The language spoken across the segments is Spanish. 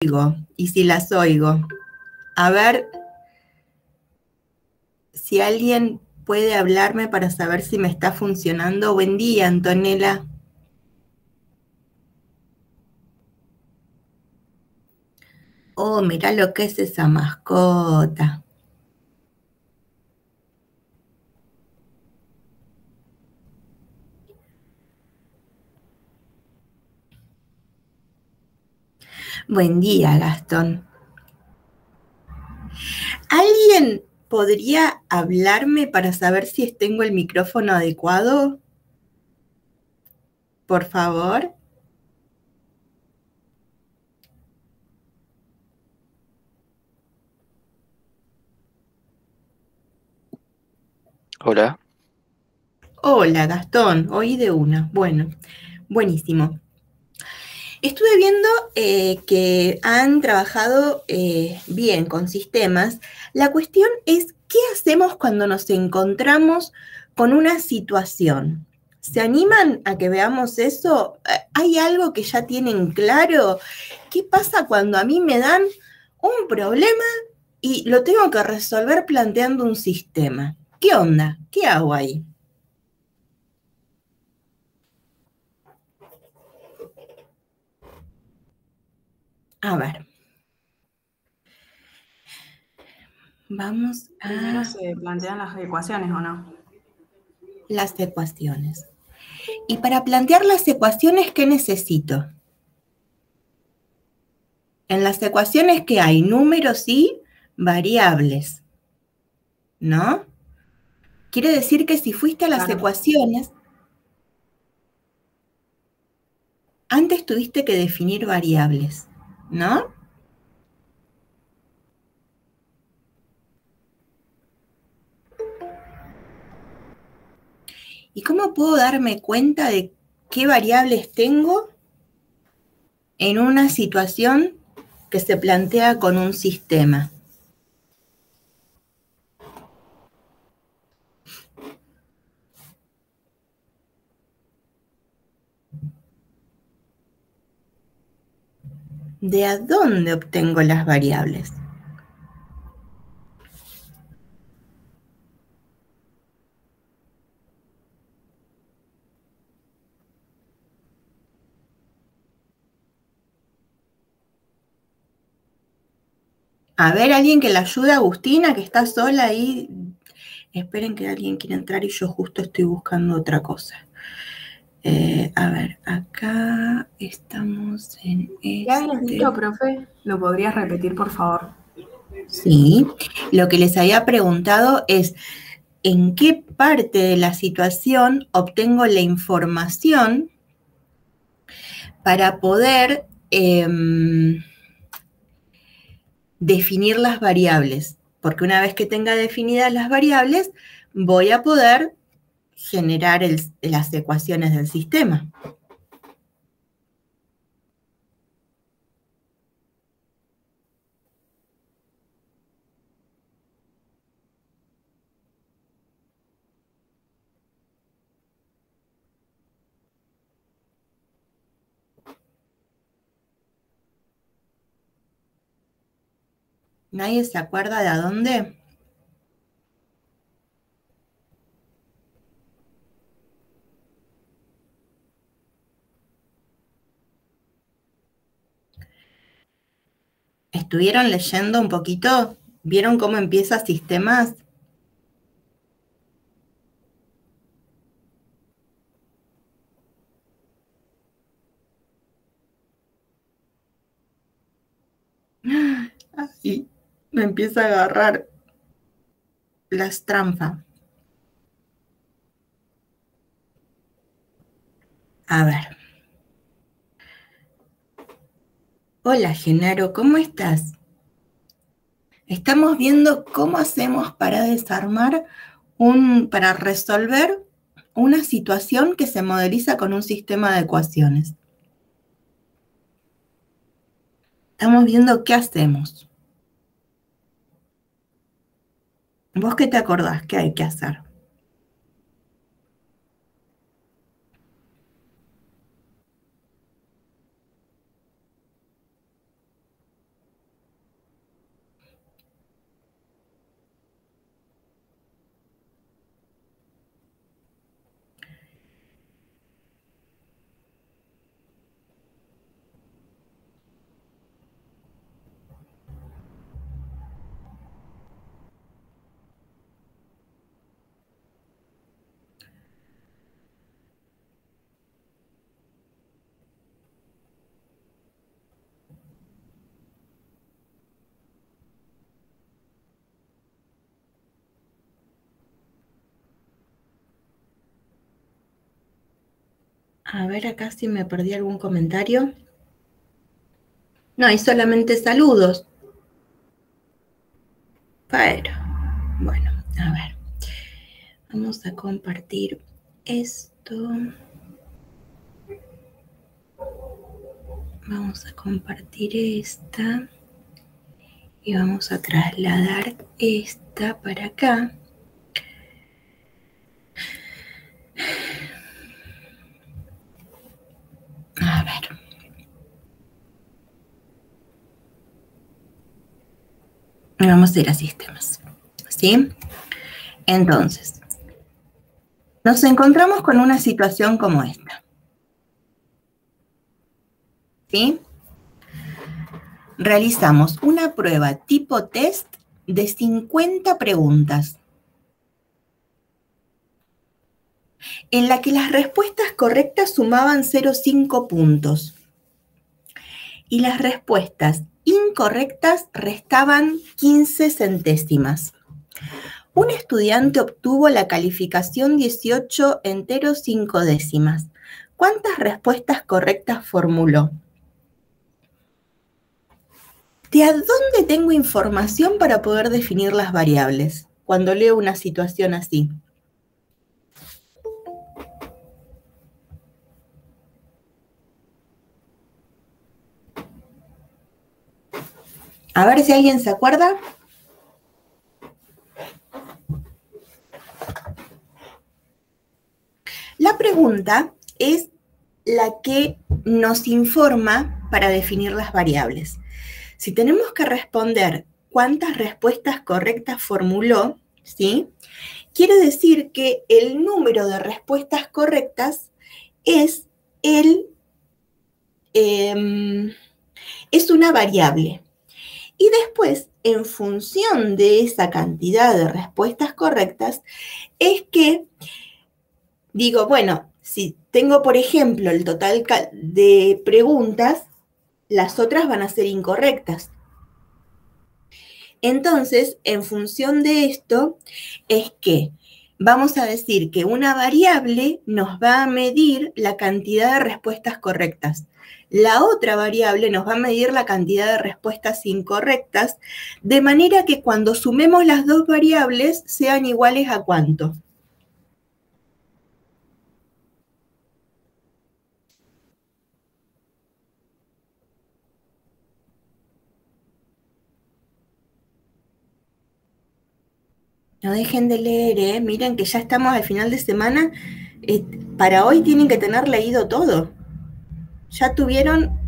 oigo y si las oigo. A ver si alguien puede hablarme para saber si me está funcionando. Buen día, Antonella. Oh, mirá lo que es esa mascota. Buen día, Gastón. ¿Alguien podría hablarme para saber si tengo el micrófono adecuado? Por favor. Hola. Hola, Gastón. Oí de una. Bueno, buenísimo. Estuve viendo que han trabajado bien con sistemas. La cuestión es, ¿qué hacemos cuando nos encontramos con una situación? ¿Se animan a que veamos eso? ¿Hay algo que ya tienen claro? ¿Qué pasa cuando a mí me dan un problema y lo tengo que resolver planteando un sistema? ¿Qué onda? ¿Qué hago ahí? A ver, vamos Primero a se plantean las ecuaciones, ¿o no? las ecuaciones. Y para plantear las ecuaciones, ¿qué necesito? En las ecuaciones que hay números y variables, ¿no? Quiere decir que si fuiste a las Claro. ecuaciones, antes tuviste que definir variables, ¿no? ¿Y cómo puedo darme cuenta de qué variables tengo en una situación que se plantea con un sistema? ¿De a dónde obtengo las variables? A ver, alguien que la ayude a Agustina, que está sola ahí. Esperen que alguien quiere entrar y yo justo estoy buscando otra cosa. A ver, acá estamos en ¿Qué habías dicho, profe? ¿Lo podrías repetir, por favor? Sí, lo que les había preguntado es, ¿en qué parte de la situación obtengo la información para poder definir las variables? Porque una vez que tenga definidas las variables, voy a poder generar las ecuaciones del sistema. ¿Nadie se acuerda de a dónde? ¿Estuvieron leyendo un poquito? ¿Vieron cómo empieza sistemas? Así me empieza a agarrar las trampas. A ver. Hola, Genaro, ¿cómo estás? Estamos viendo cómo hacemos para desarmar para resolver una situación que se modeliza con un sistema de ecuaciones. Estamos viendo qué hacemos. ¿Vos qué te acordás que hay que hacer? A ver acá si me perdí algún comentario. No, hay solamente saludos. Pero, bueno, a ver. Vamos a compartir esto. Vamos a compartir esta. Y vamos a trasladar esta para acá. A ver. Vamos a ir a sistemas. ¿Sí? Entonces, nos encontramos con una situación como esta. ¿Sí? Realizamos una prueba tipo test de 50 preguntas, en la que las respuestas correctas sumaban 0,5 puntos y las respuestas incorrectas restaban 15 centésimas. Un estudiante obtuvo la calificación 18 enteros 5 décimas. ¿Cuántas respuestas correctas formuló? ¿De a dónde tengo información para poder definir las variables cuando leo una situación así? A ver si alguien se acuerda. La pregunta es la que nos informa para definir las variables. Si tenemos que responder cuántas respuestas correctas formuló, ¿sí? Quiere decir que el número de respuestas correctas es es una variable. Y después, en función de esa cantidad de respuestas correctas, es que digo, bueno, si tengo, por ejemplo, el total de preguntas, las otras van a ser incorrectas. Entonces, en función de esto, es que vamos a decir que una variable nos va a medir la cantidad de respuestas correctas. La otra variable nos va a medir la cantidad de respuestas incorrectas, de manera que cuando sumemos las dos variables sean iguales a ¿cuánto? No dejen de leer, ¿eh? Miren que ya estamos al final de semana. Para hoy tienen que tener leído todo. Ya tuvieron.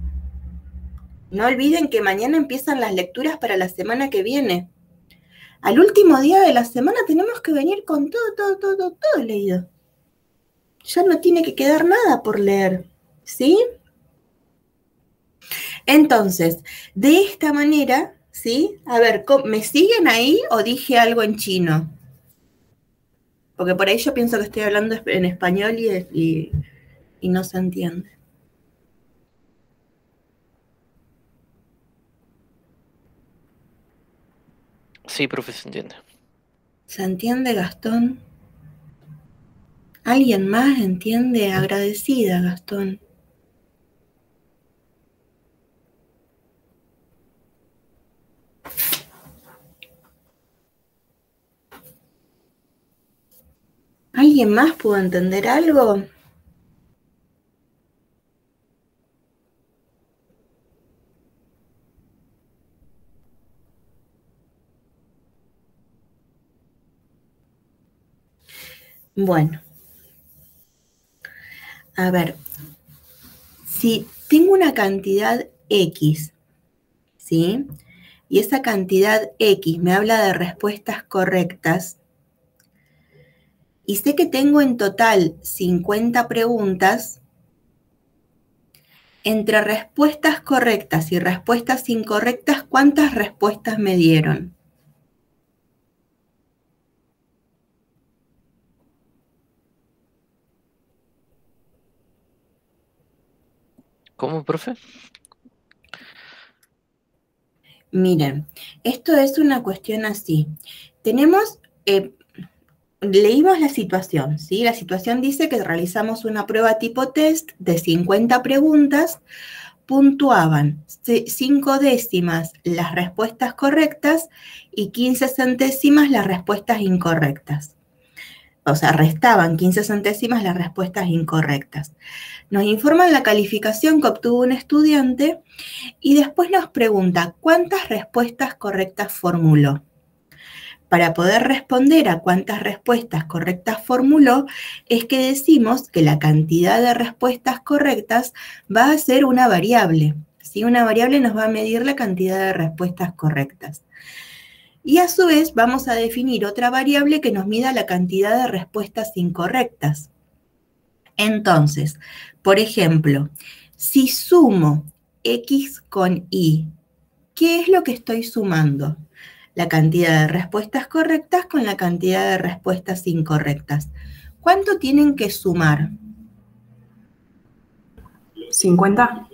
No olviden que mañana empiezan las lecturas para la semana que viene. Al último día de la semana tenemos que venir con todo leído. Ya no tiene que quedar nada por leer, ¿sí? Entonces, de esta manera, ¿sí? A ver, ¿me siguen ahí o dije algo en chino? Porque por ahí yo pienso que estoy hablando en español y no se entiende. Sí, profe, se entiende. ¿Se entiende, Gastón? ¿Alguien más entiende? Agradecida, Gastón. ¿Alguien más pudo entender algo? Bueno, a ver, si tengo una cantidad X, ¿sí? Y esa cantidad X me habla de respuestas correctas, y sé que tengo en total 50 preguntas, entre respuestas correctas y respuestas incorrectas, ¿cuántas respuestas me dieron? ¿Cómo, profe? Miren, esto es una cuestión así. Tenemos leímos la situación, ¿sí? La situación dice que realizamos una prueba tipo test de 50 preguntas, puntuaban 5 décimas las respuestas correctas y 15 centésimas las respuestas incorrectas. O sea, restaban 15 centésimas las respuestas incorrectas. Nos informan la calificación que obtuvo un estudiante y después nos pregunta cuántas respuestas correctas formuló. Para poder responder a cuántas respuestas correctas formuló, es que decimos que la cantidad de respuestas correctas va a ser una variable. ¿Sí? Una variable nos va a medir la cantidad de respuestas correctas. Y a su vez vamos a definir otra variable que nos mida la cantidad de respuestas incorrectas. Entonces, por ejemplo, si sumo x con y, ¿qué es lo que estoy sumando? La cantidad de respuestas correctas con la cantidad de respuestas incorrectas. ¿Cuánto tienen que sumar? 50.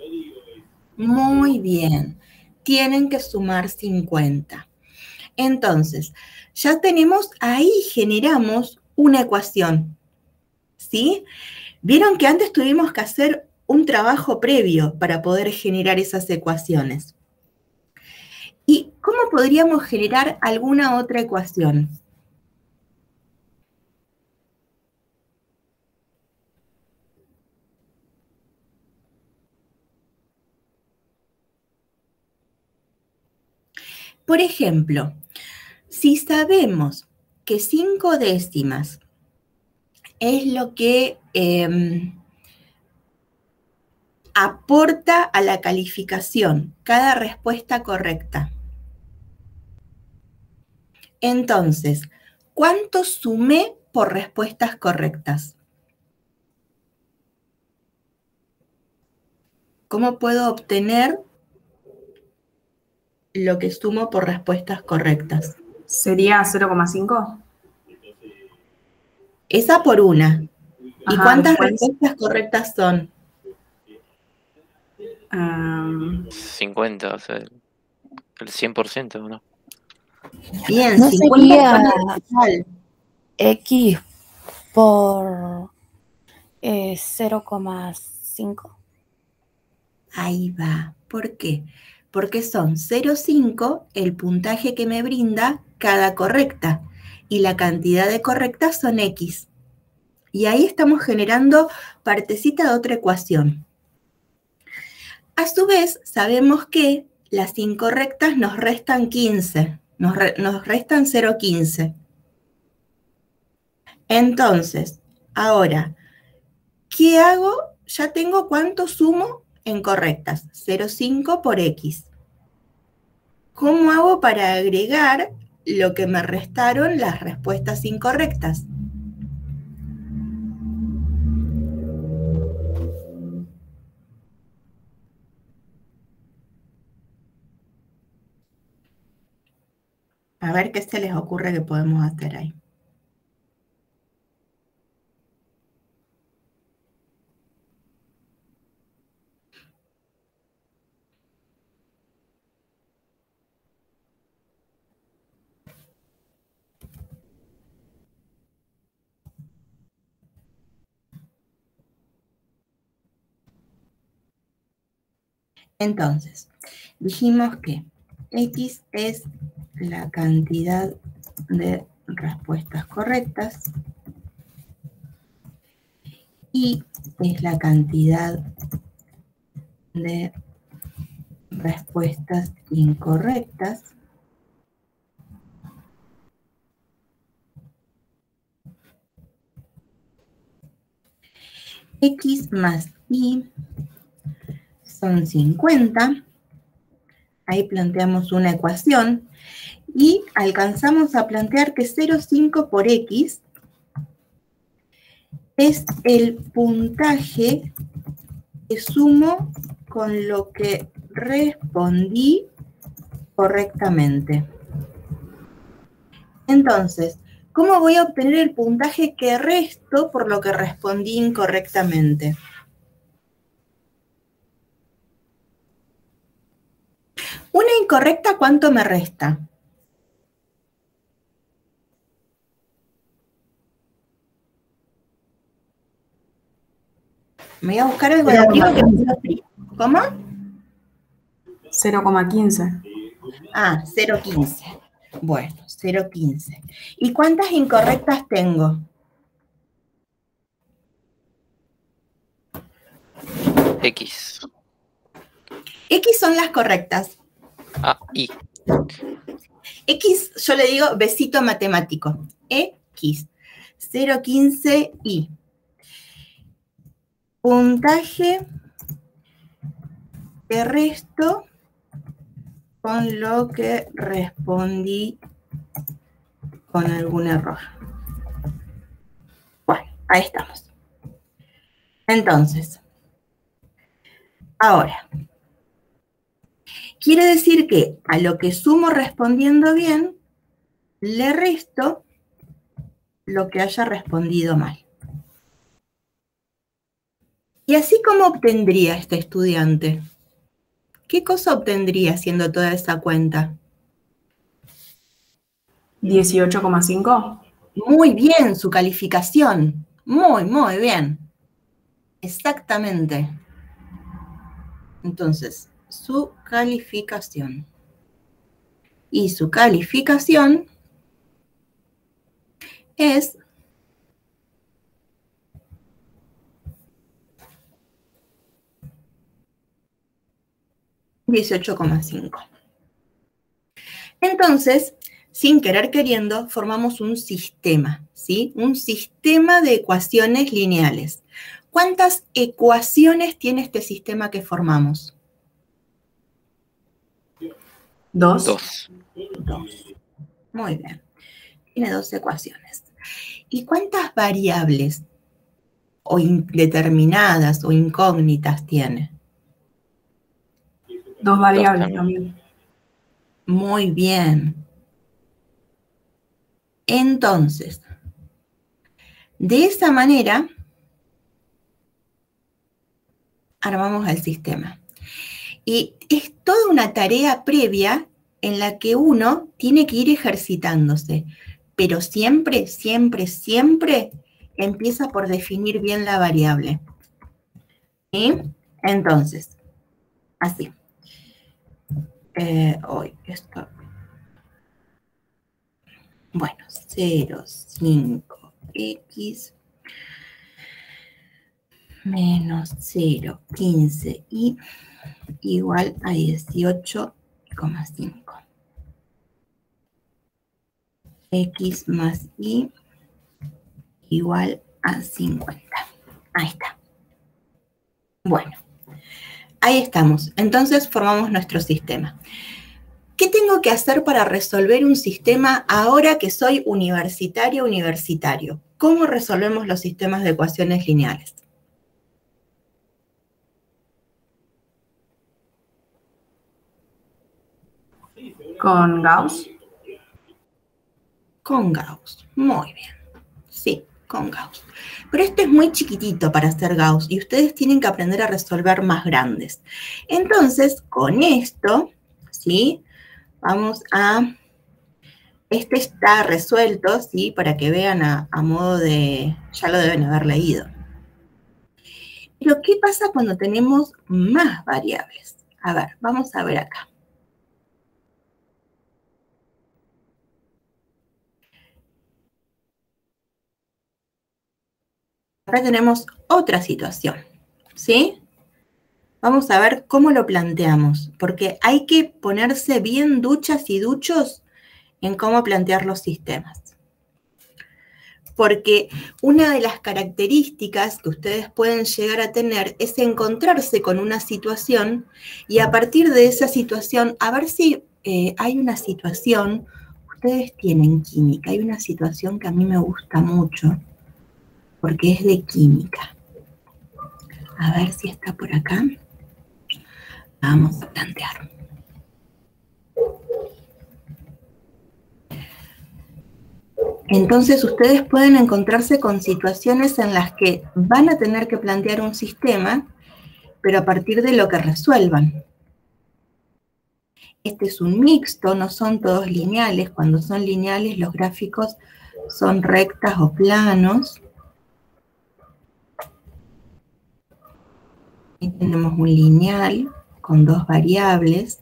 Muy bien, tienen que sumar 50. Entonces, ya tenemos, ahí generamos una ecuación, ¿sí? Vieron que antes tuvimos que hacer un trabajo previo para poder generar esas ecuaciones. ¿Y cómo podríamos generar alguna otra ecuación? Por ejemplo, si sabemos que 5 décimas es lo que aporta a la calificación cada respuesta correcta, entonces, ¿cuánto sumé por respuestas correctas? ¿Cómo puedo obtener lo que sumo por respuestas correctas? ¿Sería 0,5? Esa por una. ¿Y Ajá, cuántas después, respuestas correctas son? 50, o sea, el 100%, ¿no? Bien, ¿No 50 sería son el total. X por 0,5? Ahí va. ¿Por qué? Porque son 0,5 el puntaje que me brinda cada correcta y la cantidad de correctas son X. Y ahí estamos generando partecita de otra ecuación. A su vez, sabemos que las incorrectas nos restan 15, nos restan 0,15. Entonces, ahora, ¿qué hago? Ya tengo cuánto sumo en correctas, 0,5 por X. ¿Cómo hago para agregar lo que me restaron las respuestas incorrectas? A ver qué se les ocurre que podemos hacer ahí. Entonces, dijimos que X es la cantidad de respuestas correctas y es la cantidad de respuestas incorrectas. X más Y son 50. Ahí planteamos una ecuación y alcanzamos a plantear que 0,5 por X es el puntaje que sumo con lo que respondí correctamente. Entonces, ¿cómo voy a obtener el puntaje que resto por lo que respondí incorrectamente? Una incorrecta, ¿cuánto me resta? Me voy a buscar algo de arriba que no sea frío. ¿Cómo? 0,15. Ah, 0,15. Bueno, 0,15. ¿Y cuántas incorrectas tengo? X. X son las correctas. Ah, Y. X, yo le digo besito matemático. X. 0,15 Y. Puntaje de resto con lo que respondí con algún error. Bueno, ahí estamos. Entonces, ahora, quiere decir que a lo que sumo respondiendo bien, le resto lo que haya respondido mal. ¿Y así cómo obtendría este estudiante? ¿Qué cosa obtendría haciendo toda esa cuenta? 18,5. Muy bien, su calificación. Muy, muy bien. Exactamente. Entonces, su calificación. Y su calificación es 18,5. Entonces, sin querer queriendo, formamos un sistema, ¿sí? Un sistema de ecuaciones lineales. ¿Cuántas ecuaciones tiene este sistema que formamos? 2. 2. 2. Muy bien. Tiene 2 ecuaciones. ¿Y cuántas variables o indeterminadas o incógnitas tiene? 2 variables también. también. Muy bien. Entonces, de esa manera, armamos el sistema. Y es toda una tarea previa en la que uno tiene que ir ejercitándose, pero siempre, siempre, siempre empieza por definir bien la variable. ¿Sí? Entonces, así. Hoy esto. Bueno, 0, 5, X menos 0, 15 y igual a 18,5. X más Y igual a 50. Ahí está. Bueno, ahí estamos. Entonces formamos nuestro sistema. ¿Qué tengo que hacer para resolver un sistema ahora que soy universitario? ¿Cómo resolvemos los sistemas de ecuaciones lineales? ¿Con Gauss? Con Gauss. Muy bien. Sí, con Gauss. Pero este es muy chiquitito para hacer Gauss y ustedes tienen que aprender a resolver más grandes. Entonces, con esto, ¿sí? Vamos a... Este está resuelto, ¿sí? Para que vean a modo de... Ya lo deben haber leído. Pero, ¿qué pasa cuando tenemos más variables? A ver, vamos a ver acá. Acá tenemos otra situación, ¿sí? Vamos a ver cómo lo planteamos, porque hay que ponerse bien duchas y duchos en cómo plantear los sistemas. Porque una de las características que ustedes pueden llegar a tener es encontrarse con una situación y a partir de esa situación, a ver si hay una situación, ustedes tienen química, hay una situación que a mí me gusta mucho, porque es de química. A ver si está por acá. Vamos a plantear. Entonces ustedes pueden encontrarse con situaciones en las que van a tener que plantear un sistema, pero a partir de lo que resuelvan. Este es un mixto, no son todos lineales. Cuando son lineales los gráficos son rectas o planos. Aquí tenemos un lineal con dos variables.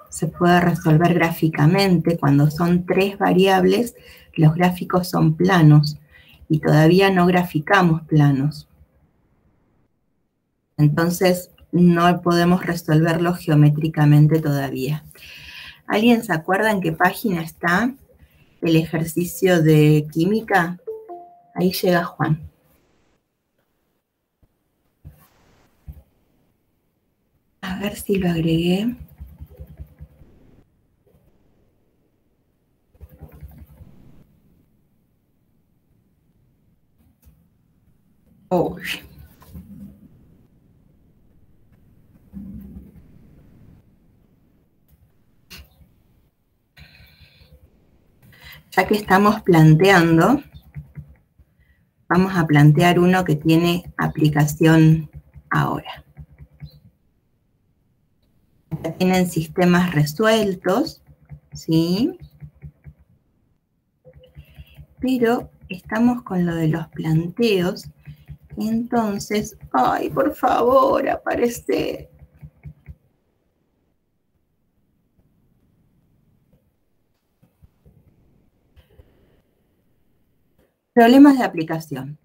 Se puede resolver gráficamente. Cuando son tres variables, los gráficos son planos y todavía no graficamos planos. Entonces, no podemos resolverlo geométricamente todavía. ¿Alguien se acuerda en qué página está el ejercicio de química? Ahí llega Juan. A ver si lo agregué. Oh. Ya que estamos planteando, vamos a plantear uno que tiene aplicación ahora. Acá tienen sistemas resueltos, ¿sí? Pero estamos con lo de los planteos. Entonces, ay, por favor, aparece. Problemas de aplicación.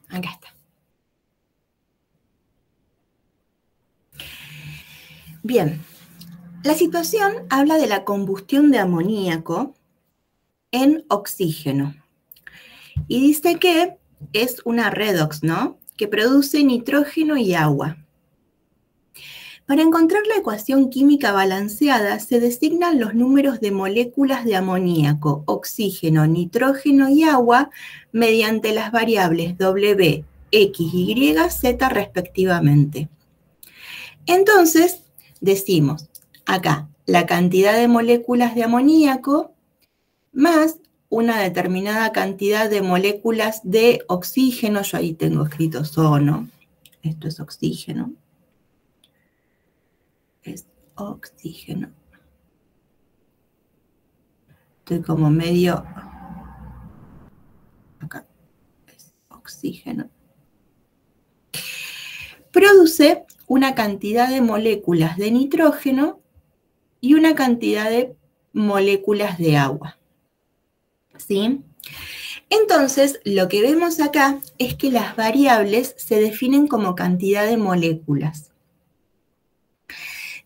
Acá está. Bien, la situación habla de la combustión de amoníaco en oxígeno. Y dice que es una redox, ¿no? Que produce nitrógeno y agua. Para encontrar la ecuación química balanceada, se designan los números de moléculas de amoníaco, oxígeno, nitrógeno y agua mediante las variables W, X, Y, Z respectivamente. Entonces, decimos acá la cantidad de moléculas de amoníaco más una determinada cantidad de moléculas de oxígeno. Yo ahí tengo escrito ozono. Esto es oxígeno. Es oxígeno. Estoy como medio... Acá. Es oxígeno. Produce una cantidad de moléculas de nitrógeno y una cantidad de moléculas de agua. ¿Sí? Entonces, lo que vemos acá es que las variables se definen como cantidad de moléculas.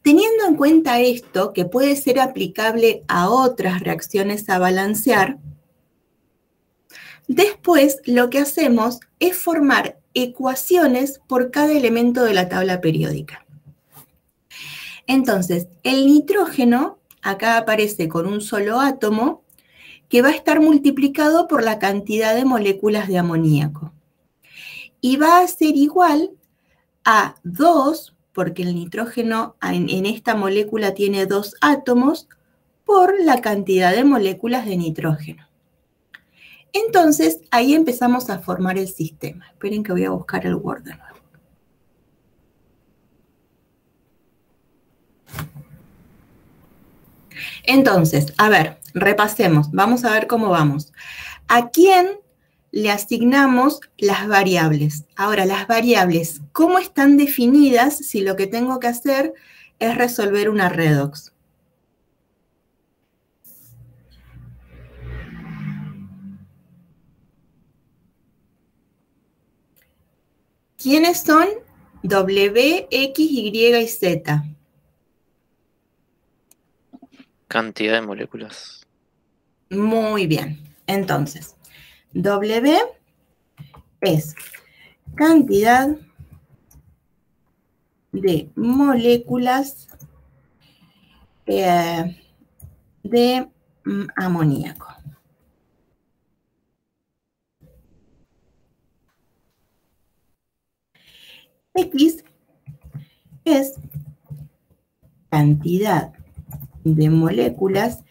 Teniendo en cuenta esto, que puede ser aplicable a otras reacciones a balancear, después lo que hacemos es formar ecuaciones por cada elemento de la tabla periódica. Entonces, el nitrógeno acá aparece con un solo átomo que va a estar multiplicado por la cantidad de moléculas de amoníaco. Y va a ser igual a 2, porque el nitrógeno en esta molécula tiene 2 átomos, por la cantidad de moléculas de nitrógeno. Entonces, ahí empezamos a formar el sistema. Esperen que voy a buscar el Word de nuevo. Entonces, a ver, repasemos. Vamos a ver cómo vamos. ¿A quién le asignamos las variables? Ahora, las variables, ¿cómo están definidas si lo que tengo que hacer es resolver una redox? ¿Quiénes son? W, X, Y y Z. Cantidad de moléculas. Muy bien. Entonces, W es cantidad de moléculas de amoníaco. X es cantidad de moléculas.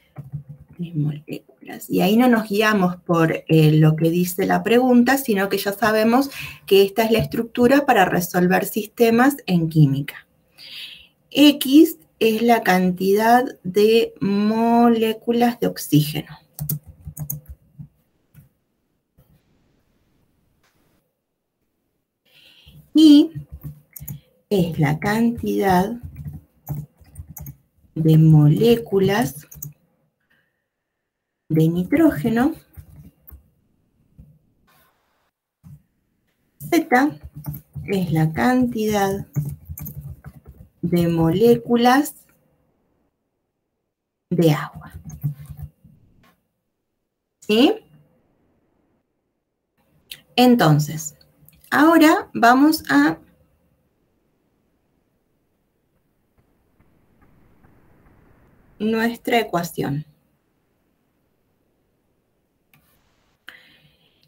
Y ahí no nos guiamos por lo que dice la pregunta, sino que ya sabemos que esta es la estructura para resolver sistemas en química. X es la cantidad de moléculas de oxígeno. Y es la cantidad de moléculas de nitrógeno. Z es la cantidad de moléculas de agua. ¿Sí? Entonces, ahora vamos a nuestra ecuación.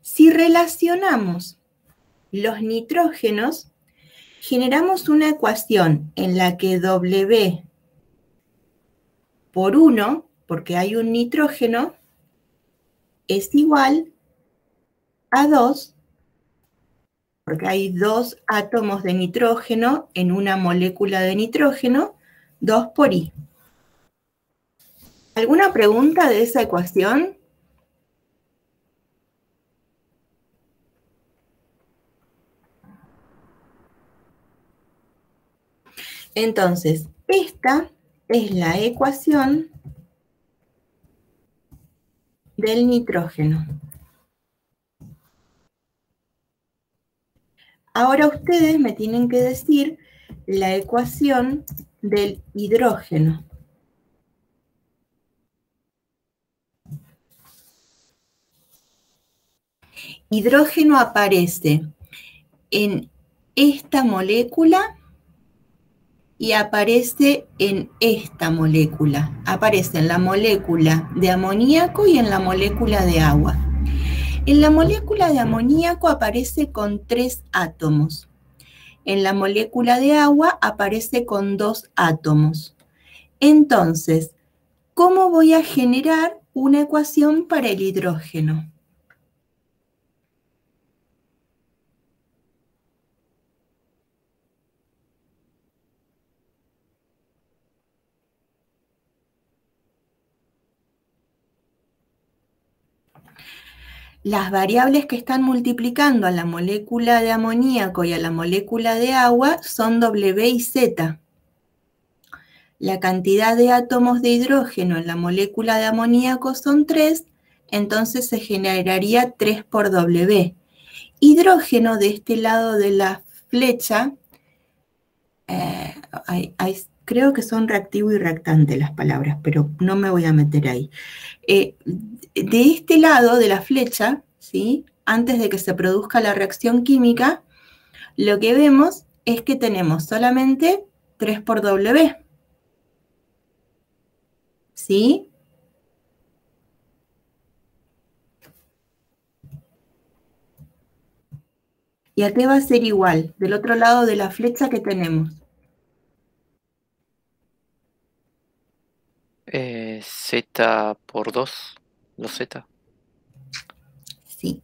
Si relacionamos los nitrógenos, generamos una ecuación en la que W por 1, porque hay un nitrógeno, es igual a 2, porque hay 2 átomos de nitrógeno en una molécula de nitrógeno, 2 por I. ¿Alguna pregunta de esa ecuación? Entonces, esta es la ecuación del nitrógeno. Ahora ustedes me tienen que decir la ecuación del hidrógeno. Hidrógeno aparece en esta molécula y aparece en esta molécula. Aparece en la molécula de amoníaco y en la molécula de agua. En la molécula de amoníaco aparece con 3 átomos. En la molécula de agua aparece con 2 átomos. Entonces, ¿cómo voy a generar una ecuación para el hidrógeno? Las variables que están multiplicando a la molécula de amoníaco y a la molécula de agua son W y Z. La cantidad de átomos de hidrógeno en la molécula de amoníaco son 3, entonces se generaría 3 por W. Hidrógeno de este lado de la flecha, creo que son reactivo y reactante las palabras, pero no me voy a meter ahí. De este lado de la flecha, ¿sí? Antes de que se produzca la reacción química, lo que vemos es que tenemos solamente 3 por W. ¿Sí? ¿Y a qué va a ser igual? Del otro lado de la flecha que tenemos. Z por 2, los Z. Sí,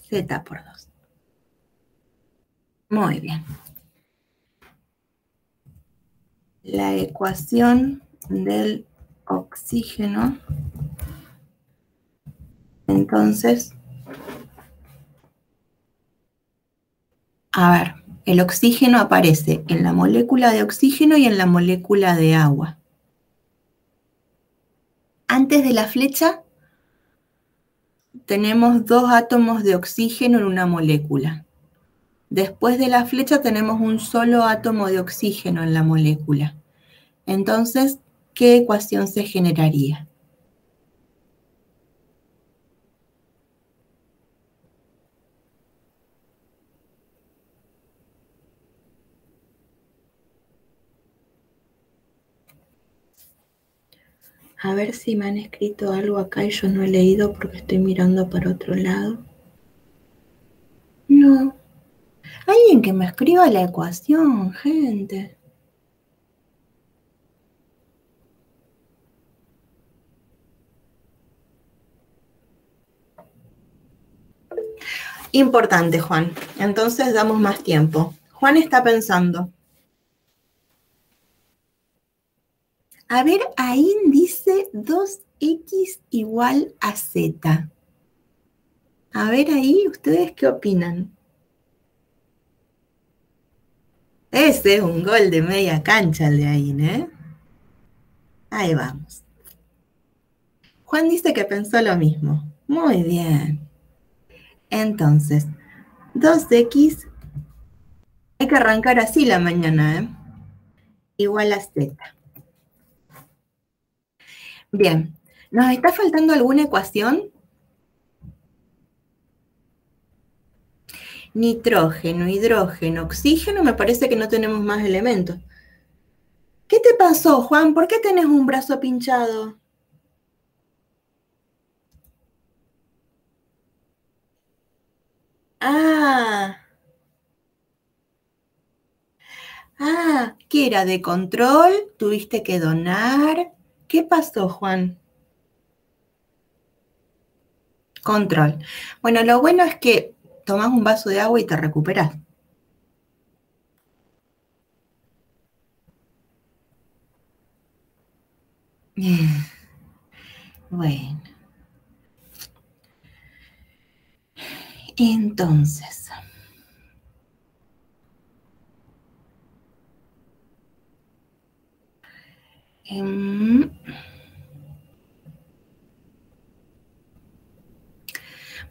Z por 2. Muy bien. La ecuación del oxígeno, entonces, a ver, el oxígeno aparece en la molécula de oxígeno y en la molécula de agua. Antes de la flecha tenemos 2 átomos de oxígeno en una molécula. Después de la flecha tenemos un solo átomo de oxígeno en la molécula. Entonces, ¿qué ecuación se generaría? A ver si me han escrito algo acá y yo no he leído porque estoy mirando para otro lado. No. ¿Alguien que me escriba la ecuación, gente. Importante, Juan. Entonces damos más tiempo. Juan está pensando. A ver, ahí dice 2x igual a z. A ver ahí, ¿ustedes qué opinan? Ese es un gol de media cancha el de ahí, ¿eh? Ahí vamos. Juan dice que pensó lo mismo. Muy bien. Entonces, 2x, hay que arrancar así la mañana, ¿eh? Igual a z. Bien, ¿nos está faltando alguna ecuación? Nitrógeno, hidrógeno, oxígeno, me parece que no tenemos más elementos. ¿Qué te pasó, Juan? ¿Por qué tenés un brazo pinchado? ¿Qué era? ¿De control? ¿Tuviste que donar? ¿Qué pasó, Juan? Control. Bueno, lo bueno es que tomás un vaso de agua y te recuperás. Bueno. Entonces.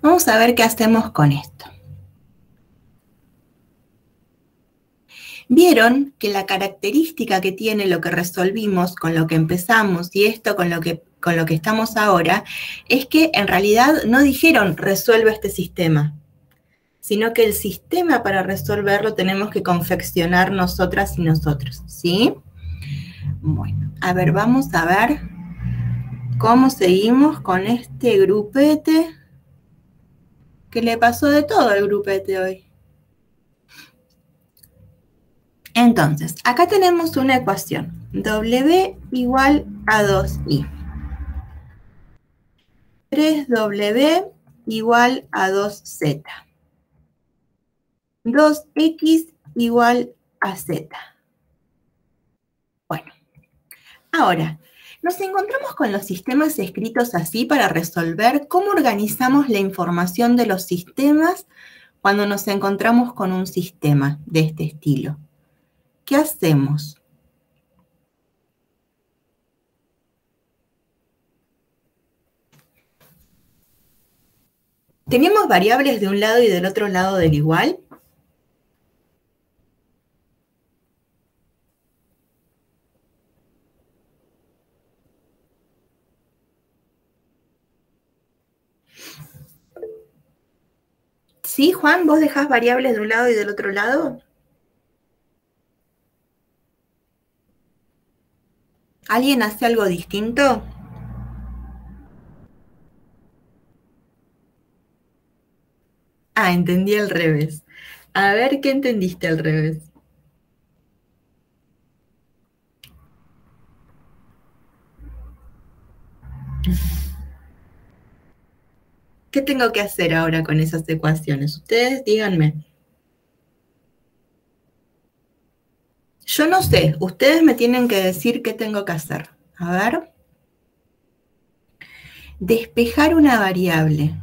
Vamos a ver qué hacemos con esto. Vieron que la característica que tiene lo que resolvimos con lo que empezamos y esto con lo que estamos ahora es que en realidad no dijeron resuelve este sistema, sino que el sistema para resolverlo tenemos que confeccionar nosotras y nosotros, ¿sí? Bueno, a ver, vamos a ver cómo seguimos con este grupete que le pasó de todo al grupete hoy. Entonces, acá tenemos una ecuación, W igual a 2I. 3W igual a 2Z. 2X igual a Z. Bueno, ahora, nos encontramos con los sistemas escritos así para resolver cómo organizamos la información de los sistemas cuando nos encontramos con un sistema de este estilo. ¿Qué hacemos? ¿Tenemos variables de un lado y del otro lado del igual? ¿Sí, Juan? ¿Vos dejás variables de un lado y del otro lado? ¿Alguien hace algo distinto? Entendí al revés. A ver, ¿qué entendiste al revés? ¿Qué tengo que hacer ahora con esas ecuaciones? Ustedes díganme. Yo no sé, ustedes me tienen que decir qué tengo que hacer. A ver. Despejar una variable.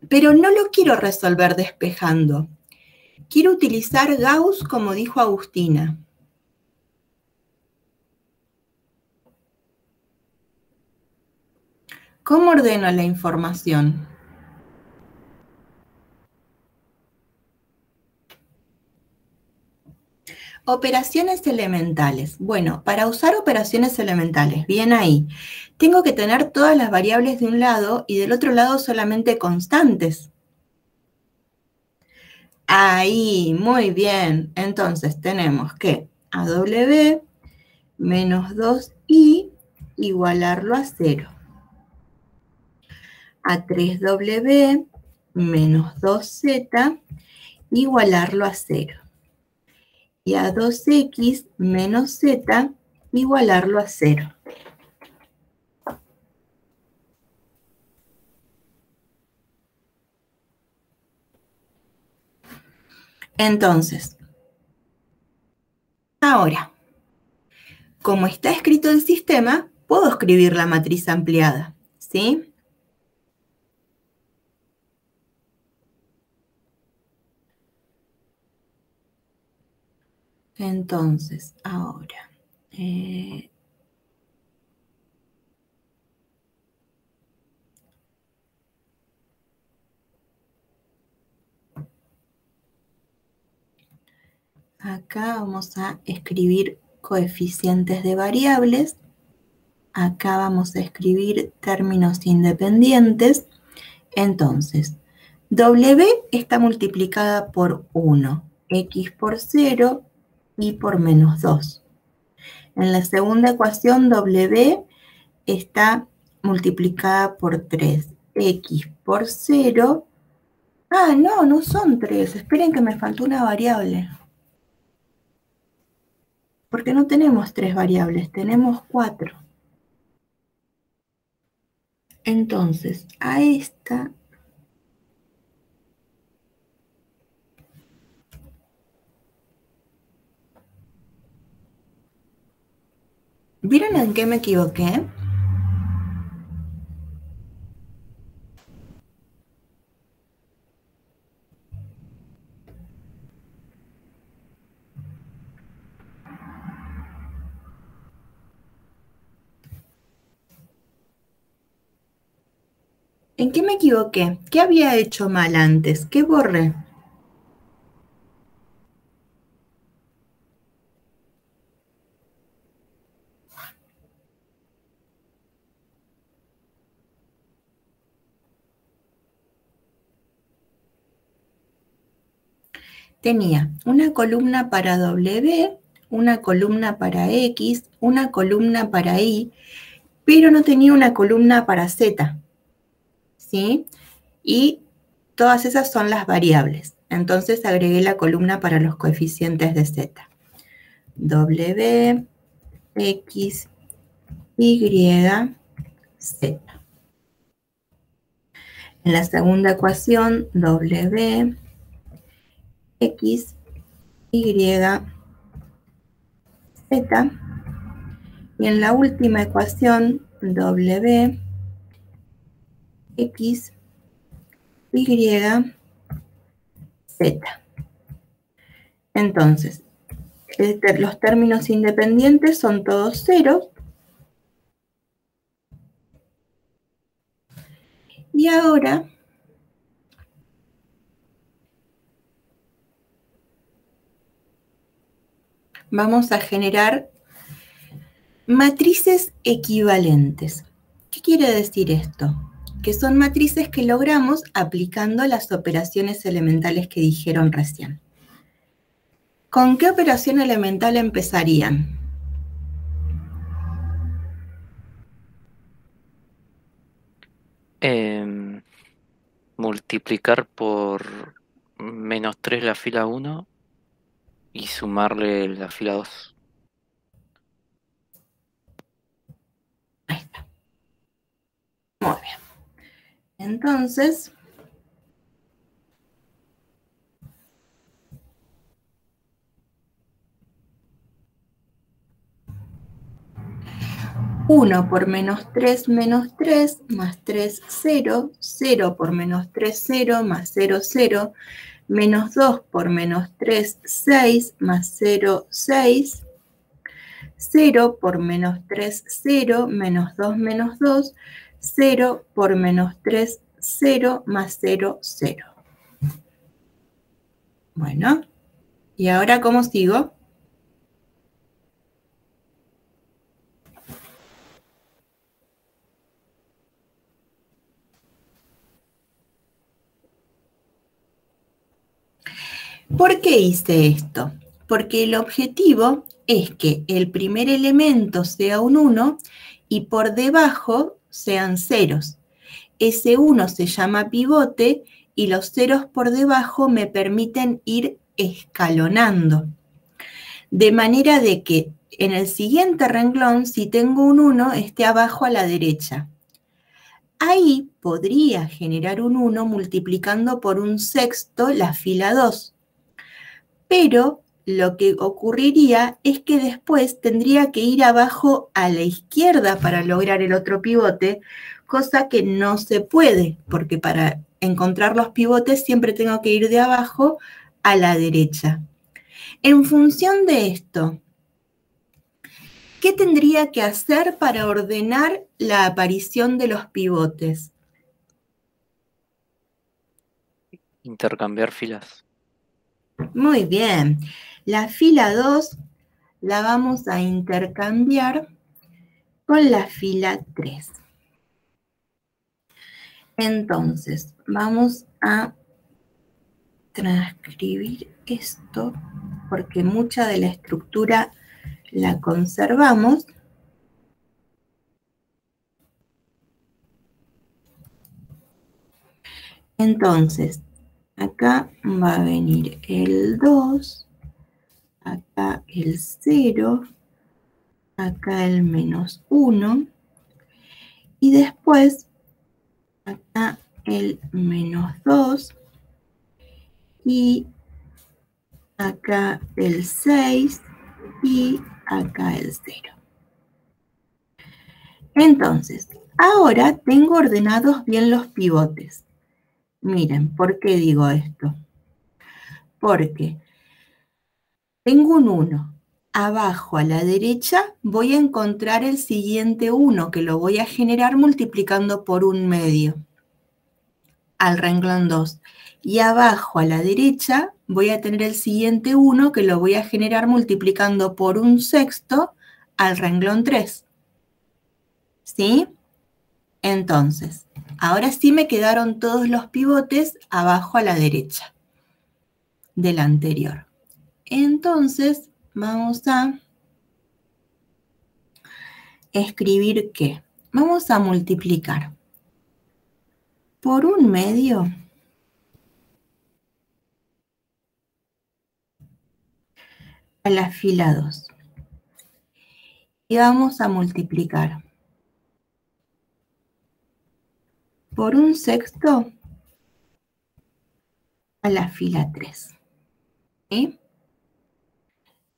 Pero no lo quiero resolver despejando. Quiero utilizar Gauss como dijo Agustina. ¿Cómo ordeno la información? Operaciones elementales. Bueno, para usar operaciones elementales, bien ahí, tengo que tener todas las variables de un lado y del otro lado solamente constantes. Ahí, muy bien. Entonces tenemos que a W menos 2I igualarlo a 0. A 3W menos 2z igualarlo a 0. Y a 2x menos z igualarlo a 0. Entonces, ahora, como está escrito el sistema, puedo escribir la matriz ampliada, ¿sí? Entonces, ahora, acá vamos a escribir coeficientes de variables. Acá vamos a escribir términos independientes. Entonces, W está multiplicada por 1, X por 0 y por menos 2. En la segunda ecuación, W está multiplicada por 3, X por 0. Ah, no, no son 3. Esperen que me faltó una variable. Porque no tenemos 3 variables, tenemos 4. Entonces, a esta ¿vieron en qué me equivoqué? ¿En qué me equivoqué? ¿Qué había hecho mal antes? ¿Qué borré? Tenía una columna para W, una columna para X, una columna para Y, pero no tenía una columna para Z, ¿sí? Y todas esas son las variables. Entonces agregué la columna para los coeficientes de Z. W, X, Y, Z. En la segunda ecuación, W, X, Y, Z. Y en la última ecuación, W, X, Y, Z. Entonces, los términos independientes son todos ceros. Y ahora vamos a generar matrices equivalentes. ¿Qué quiere decir esto? Que son matrices que logramos aplicando las operaciones elementales que dijeron recién. ¿Con qué operación elemental empezarían? Multiplicar por menos 3 la fila 1 y sumarle la fila 2. Ahí está. Muy bien. Entonces, uno por menos 3, más 3, 0, 0 por menos 3, 0, más 0, 0, menos 2 por menos 3, 6, más 0, 6, 0 por menos 3, 0, menos 2, 0 por menos 3, 0, más 0, 0. Bueno, ¿y ahora cómo sigo? ¿Por qué hice esto? Porque el objetivo es que el primer elemento sea un 1 y por debajo sean ceros. Ese 1 se llama pivote y los ceros por debajo me permiten ir escalonando. De manera de que en el siguiente renglón, si tengo un 1, esté abajo a la derecha. Ahí podría generar un 1 multiplicando por un sexto la fila 2. Pero lo que ocurriría es que después tendría que ir abajo a la izquierda para lograr el otro pivote, cosa que no se puede, porque para encontrar los pivotes siempre tengo que ir de abajo a la derecha. En función de esto, ¿qué tendría que hacer para ordenar la aparición de los pivotes? Intercambiar filas. Muy bien. La fila 2 la vamos a intercambiar con la fila 3. Entonces, vamos a transcribir esto porque mucha de la estructura la conservamos. Entonces, acá va a venir el 2, acá el 0, acá el menos 1, y después acá el menos 2, y acá el 6, y acá el 0. Entonces, ahora tengo ordenados bien los pivotes. Miren, ¿por qué digo esto? Porque tengo un 1. Abajo a la derecha voy a encontrar el siguiente 1, que lo voy a generar multiplicando por un medio al renglón 2. Y abajo a la derecha voy a tener el siguiente 1, que lo voy a generar multiplicando por un sexto al renglón 3. ¿Sí? Entonces, ahora sí me quedaron todos los pivotes abajo a la derecha del anterior. Entonces, vamos a escribir ¿qué? Vamos a multiplicar por un medio a la fila 2. Y vamos a multiplicar por un sexto a la fila 3. ¿Sí?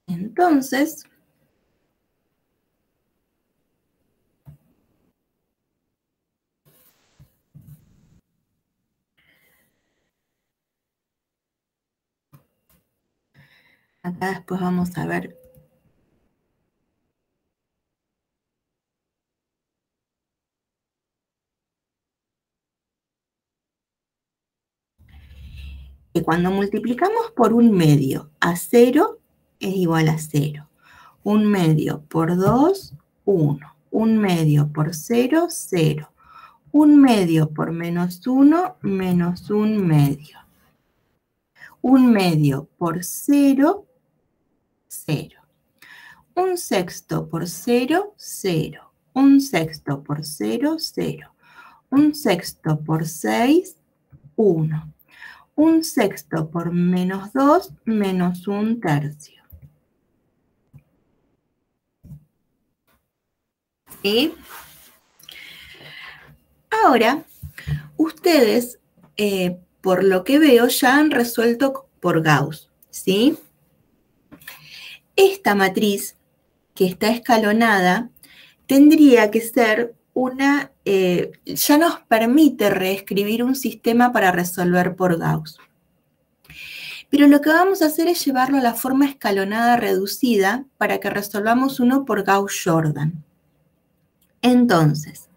Entonces, acá después vamos a ver que cuando multiplicamos por un medio a 0 es igual a 0. Un medio por 2, 1. Un medio por 0, 0. Un medio por menos 1, menos un medio. Un medio por 0, 0. Un sexto por 0, 0. Un sexto por 0, 0. Un sexto por 6, 1. Un sexto por menos 2, menos un tercio. ¿Sí? Ahora, ustedes, por lo que veo, ya han resuelto por Gauss, ¿sí? Esta matriz, que está escalonada, tendría que ser una, ya nos permite reescribir un sistema para resolver por Gauss. Pero lo que vamos a hacer es llevarlo a la forma escalonada reducida para que resolvamos uno por Gauss-Jordan. Entonces,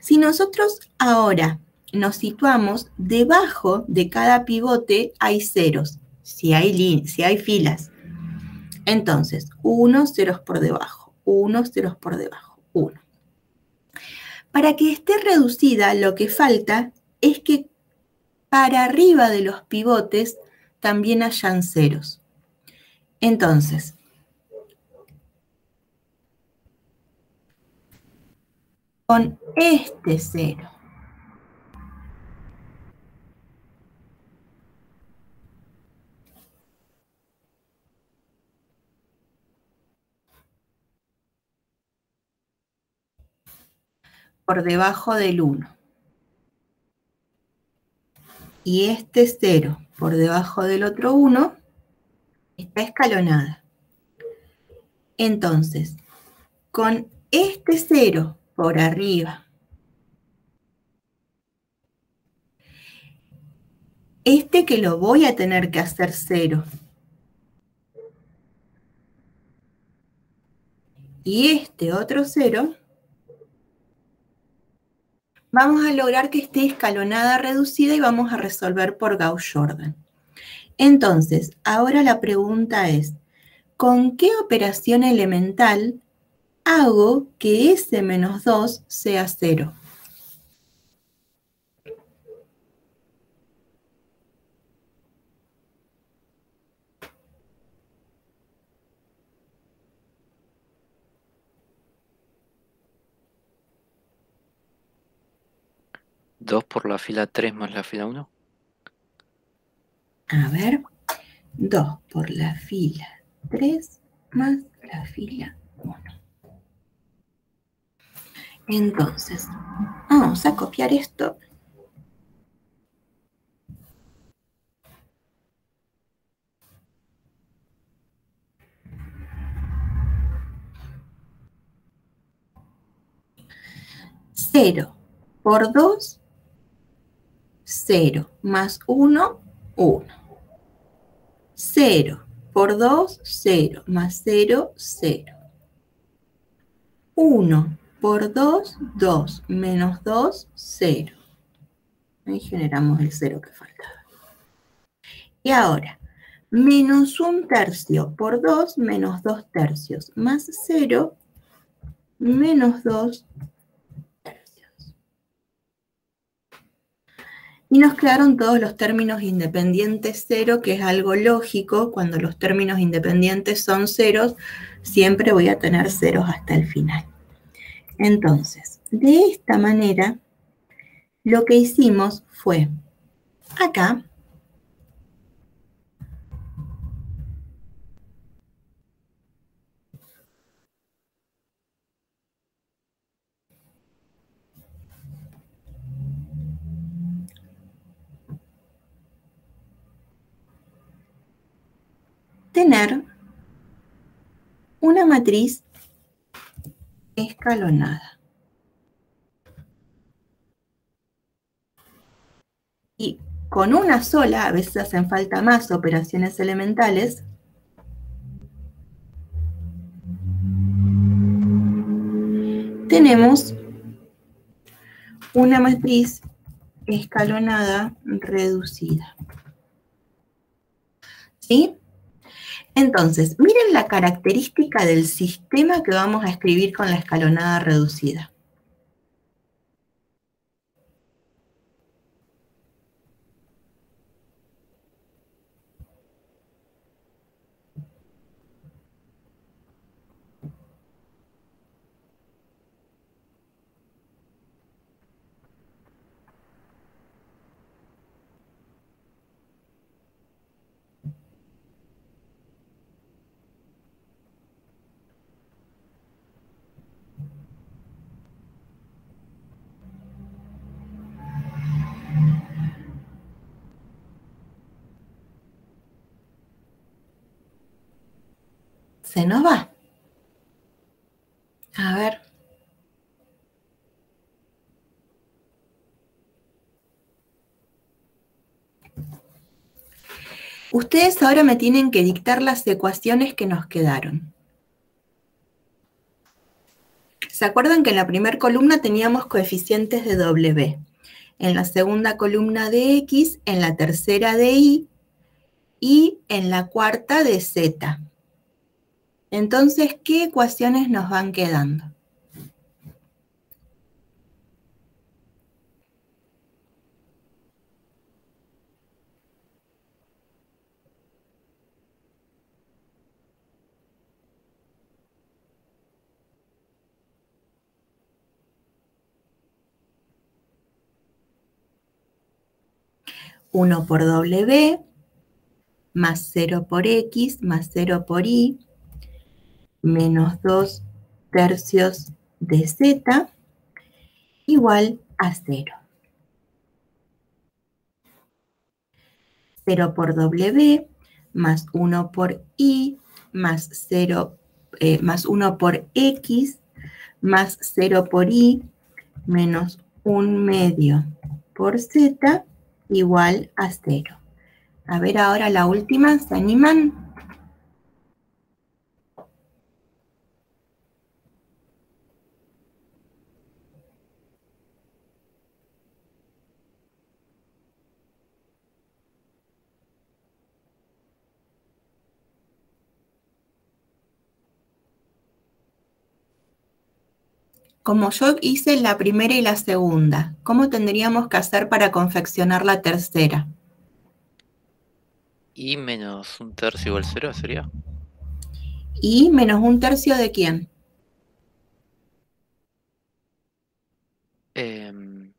si nosotros ahora nos situamos debajo de cada pivote, hay ceros, si hay filas. Entonces, 1, ceros por debajo, 1, ceros por debajo, 1. Para que esté reducida, lo que falta es que para arriba de los pivotes también hayan ceros. Entonces, con este 0 por debajo del 1. Y este 0 por debajo del otro 1 está escalonada. Entonces, con este 0 por arriba, este que lo voy a tener que hacer 0, y este otro 0, vamos a lograr que esté escalonada reducida y vamos a resolver por Gauss-Jordan. Entonces, ahora la pregunta es, ¿con qué operación elemental hago que S menos 2 sea 0? ¿2 por la fila 3 más la fila 1? A ver, 2 por la fila 3 más la fila 1. Entonces, vamos a copiar esto. Cero por 2, 0 más 1, 1. 0 por 2, 0 más 0, 0. 1 por 2, 2 menos 2, 0. Ahí generamos el 0 que faltaba. Y ahora, menos 1/3 por 2 menos 2/3 más 0 menos 2/3. Y nos quedaron todos los términos independientes 0, que es algo lógico. Cuando los términos independientes son ceros, siempre voy a tener ceros hasta el final. Entonces, de esta manera, lo que hicimos fue, acá, tener una matriz escalonada. Y con una sola, a veces hacen falta más operaciones elementales, tenemos una matriz escalonada reducida. ¿Sí? Entonces, miren la característica del sistema que vamos a escribir con la escalonada reducida. Se nos va. A ver. Ustedes ahora me tienen que dictar las ecuaciones que nos quedaron. ¿Se acuerdan que en la primera columna teníamos coeficientes de W? En la segunda columna de X, en la tercera de Y y en la cuarta de Z. Entonces, ¿qué ecuaciones nos van quedando? Uno por W, más 0 por X, más 0 por Y, menos 2/3 de Z, igual a 0. 0 por W más 1 por Y más 0 más 1 por X más 0 por Y menos 1/2 por Z igual a 0. A ver ahora la última, ¿se animan? Como yo hice la primera y la segunda, ¿cómo tendríamos que hacer para confeccionar la tercera? Y menos 1/3 igual 0 sería. ¿Y menos 1/3 de quién? Em,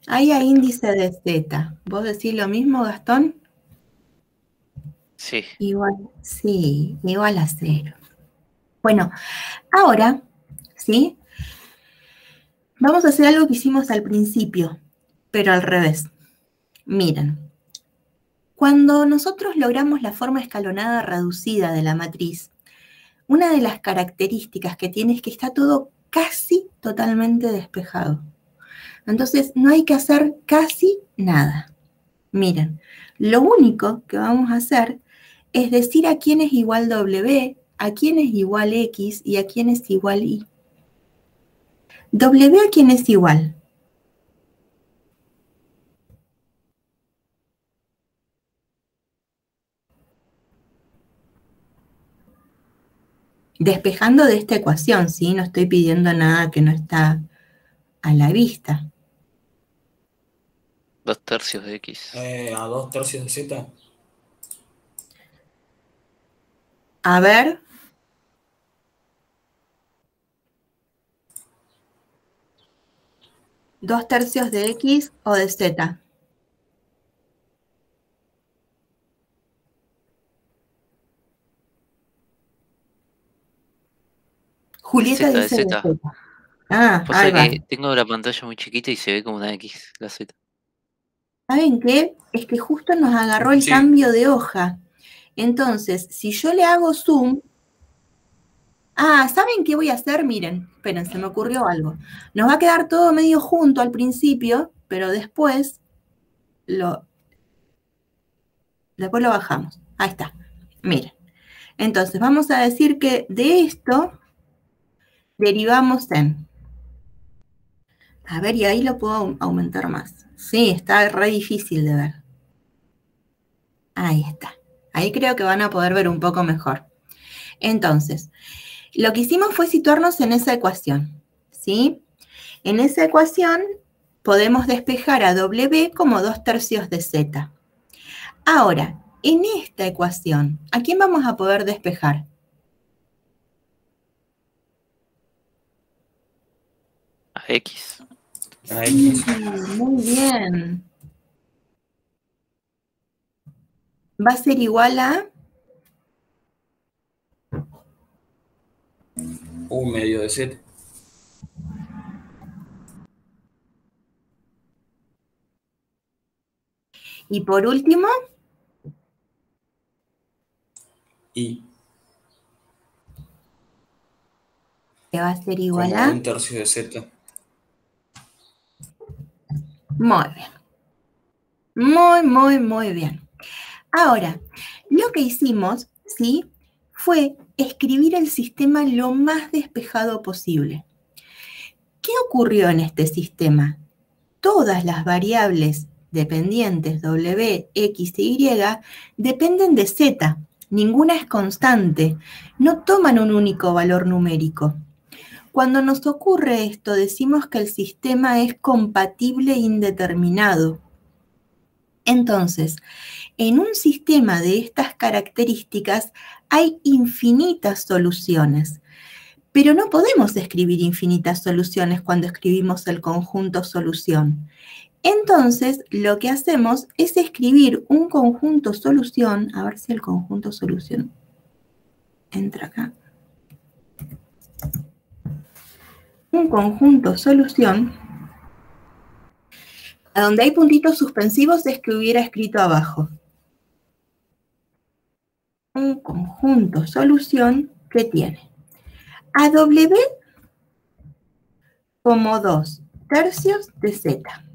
Ahí hay índice de Z. ¿Vos decís lo mismo, Gastón? sí. Igual, sí, igual a 0. Bueno, ahora, ¿sí? Vamos a hacer algo que hicimos al principio, pero al revés. Miren, cuando nosotros logramos la forma escalonada reducida de la matriz, una de las características que tiene es que está todo casi totalmente despejado. Entonces, no hay que hacer casi nada. Miren, lo único que vamos a hacer es decir a quién es igual W, a quién es igual X y a quién es igual Y. W a quién es igual. Despejando de esta ecuación, ¿sí? No estoy pidiendo nada que no está a la vista. 2/3 de X. A 2/3 de Z. A ver. ¿2/3 de X o de Z? Julieta De dice de Z. Z. Ah, Pasa ahí va. que tengo la pantalla muy chiquita y se ve como una X, la Z. ¿Saben qué? Es que justo nos agarró el Sí. cambio de hoja. Entonces, si yo le hago zoom... Ah, ¿saben qué voy a hacer? Miren, esperen, se me ocurrió algo. Nos va a quedar todo medio junto al principio, pero después lo bajamos. Ahí está. Miren. Entonces, vamos a decir que de esto derivamos en... A ver, y ahí lo puedo aumentar más. Sí, está re difícil de ver. Ahí está. Ahí creo que van a poder ver un poco mejor. Entonces, lo que hicimos fue situarnos en esa ecuación, ¿sí? En esa ecuación podemos despejar a W como 2/3 de Z. Ahora, en esta ecuación, ¿a quién vamos a poder despejar? A X. A X. Muy bien. Va a ser igual a... 1/2 de Z. Y por último, Y que va a ser igual como a... 1/3 de Z. Muy bien. Muy, muy, muy bien. Ahora, lo que hicimos, ¿sí? Fue escribir el sistema lo más despejado posible. ¿Qué ocurrió en este sistema? Todas las variables dependientes W, X y Y dependen de Z. Ninguna es constante. No toman un único valor numérico. Cuando nos ocurre esto, decimos que el sistema es compatible e indeterminado. Entonces, en un sistema de estas características hay infinitas soluciones, pero no podemos escribir infinitas soluciones cuando escribimos el conjunto solución. Entonces, lo que hacemos es escribir un conjunto solución, a ver si el conjunto solución entra acá. un conjunto solución, a donde hay puntitos suspensivos es que hubiera escrito abajo. Un conjunto solución que tiene a W como 2/3 de Z,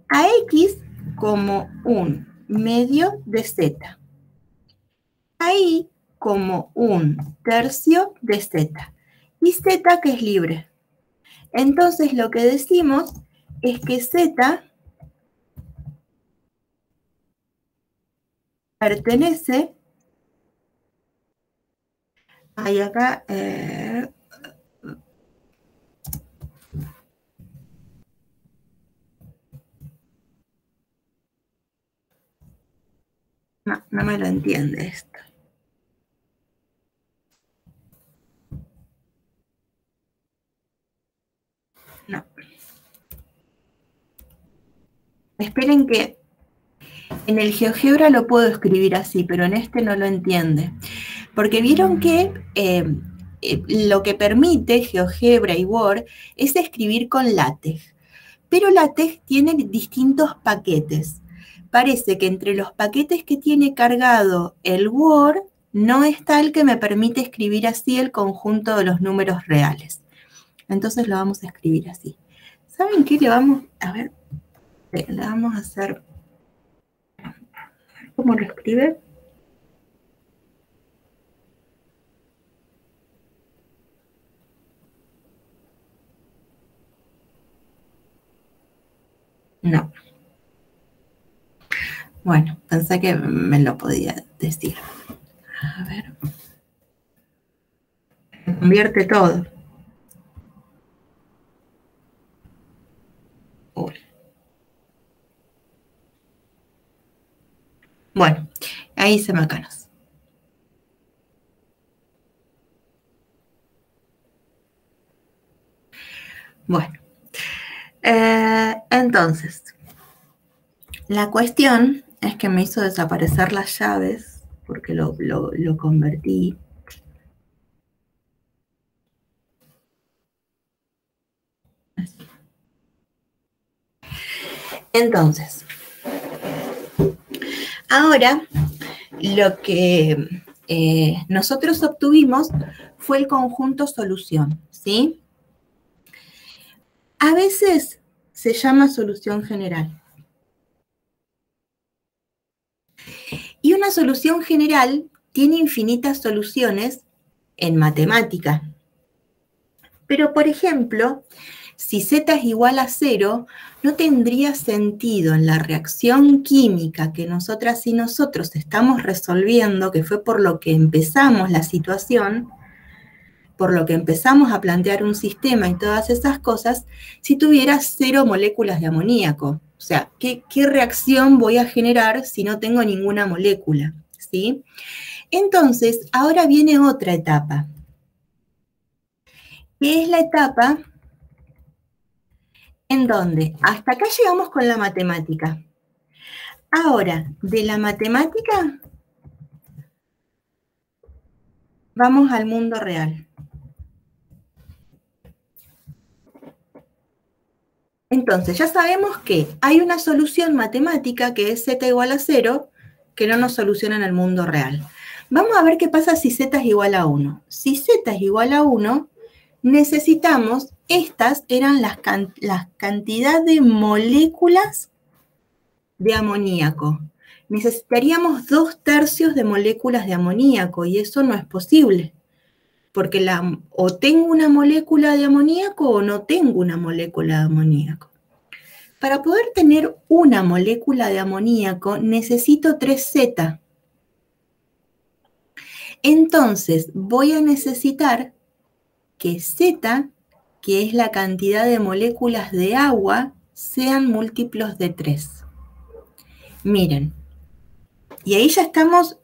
a X como 1/2 de Z, a Y como 1/3 de Z, y Z que es libre. Entonces lo que decimos es que Z pertenece, ahí acá, no me lo entiende esto. No. Esperen que en el GeoGebra lo puedo escribir así, pero en este no lo entiende. Porque vieron que lo que permite GeoGebra y Word es escribir con LaTeX. Pero LaTeX tiene distintos paquetes. Parece que entre los paquetes que tiene cargado el Word, no está el que me permite escribir así el conjunto de los números reales. Entonces lo vamos a escribir así. ¿Saben qué? Le vamos a ver, le vamos a hacer, ¿cómo lo escribe? No. Bueno, pensé que me lo podía decir. A ver. Convierte todo. Uy. Bueno, ahí hice macanos. Bueno. Entonces, la cuestión es que me hizo desaparecer las llaves porque lo convertí. Así. Entonces, ahora lo que nosotros obtuvimos fue el conjunto solución, ¿sí? A veces se llama solución general. Y una solución general tiene infinitas soluciones en matemática. Pero, por ejemplo, si Z es igual a 0, no tendría sentido en la reacción química que nosotras y nosotros estamos resolviendo, que fue por lo que empezamos la situación, por lo que empezamos a plantear un sistema y todas esas cosas, si tuviera 0 moléculas de amoníaco. O sea, ¿qué reacción voy a generar si no tengo ninguna molécula? ¿Sí? Entonces, ahora viene otra etapa, que es la etapa en donde hasta acá llegamos con la matemática. Ahora, de la matemática, vamos al mundo real. Entonces, ya sabemos que hay una solución matemática que es Z igual a 0, que no nos soluciona en el mundo real. Vamos a ver qué pasa si Z es igual a 1. Si Z es igual a 1, necesitamos, estas eran las cantidad de moléculas de amoníaco. Necesitaríamos 2/3 de moléculas de amoníaco y eso no es posible. Porque o tengo una molécula de amoníaco o no tengo una molécula de amoníaco. Para poder tener una molécula de amoníaco necesito 3Z. Entonces voy a necesitar que Z, que es la cantidad de moléculas de agua, sean múltiplos de 3. Miren, y ahí ya estamos.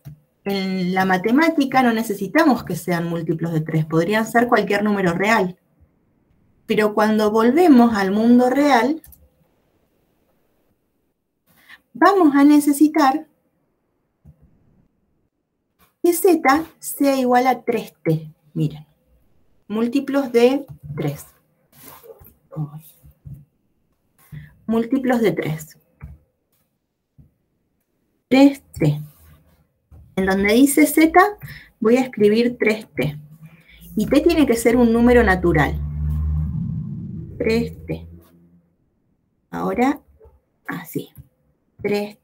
En la matemática no necesitamos que sean múltiplos de 3, podrían ser cualquier número real. Pero cuando volvemos al mundo real, vamos a necesitar que Z sea igual a 3T. Miren, múltiplos de 3. Múltiplos de 3. 3t. En donde dice z, voy a escribir 3t. Y t tiene que ser un número natural. 3t. Ahora, así. 3t.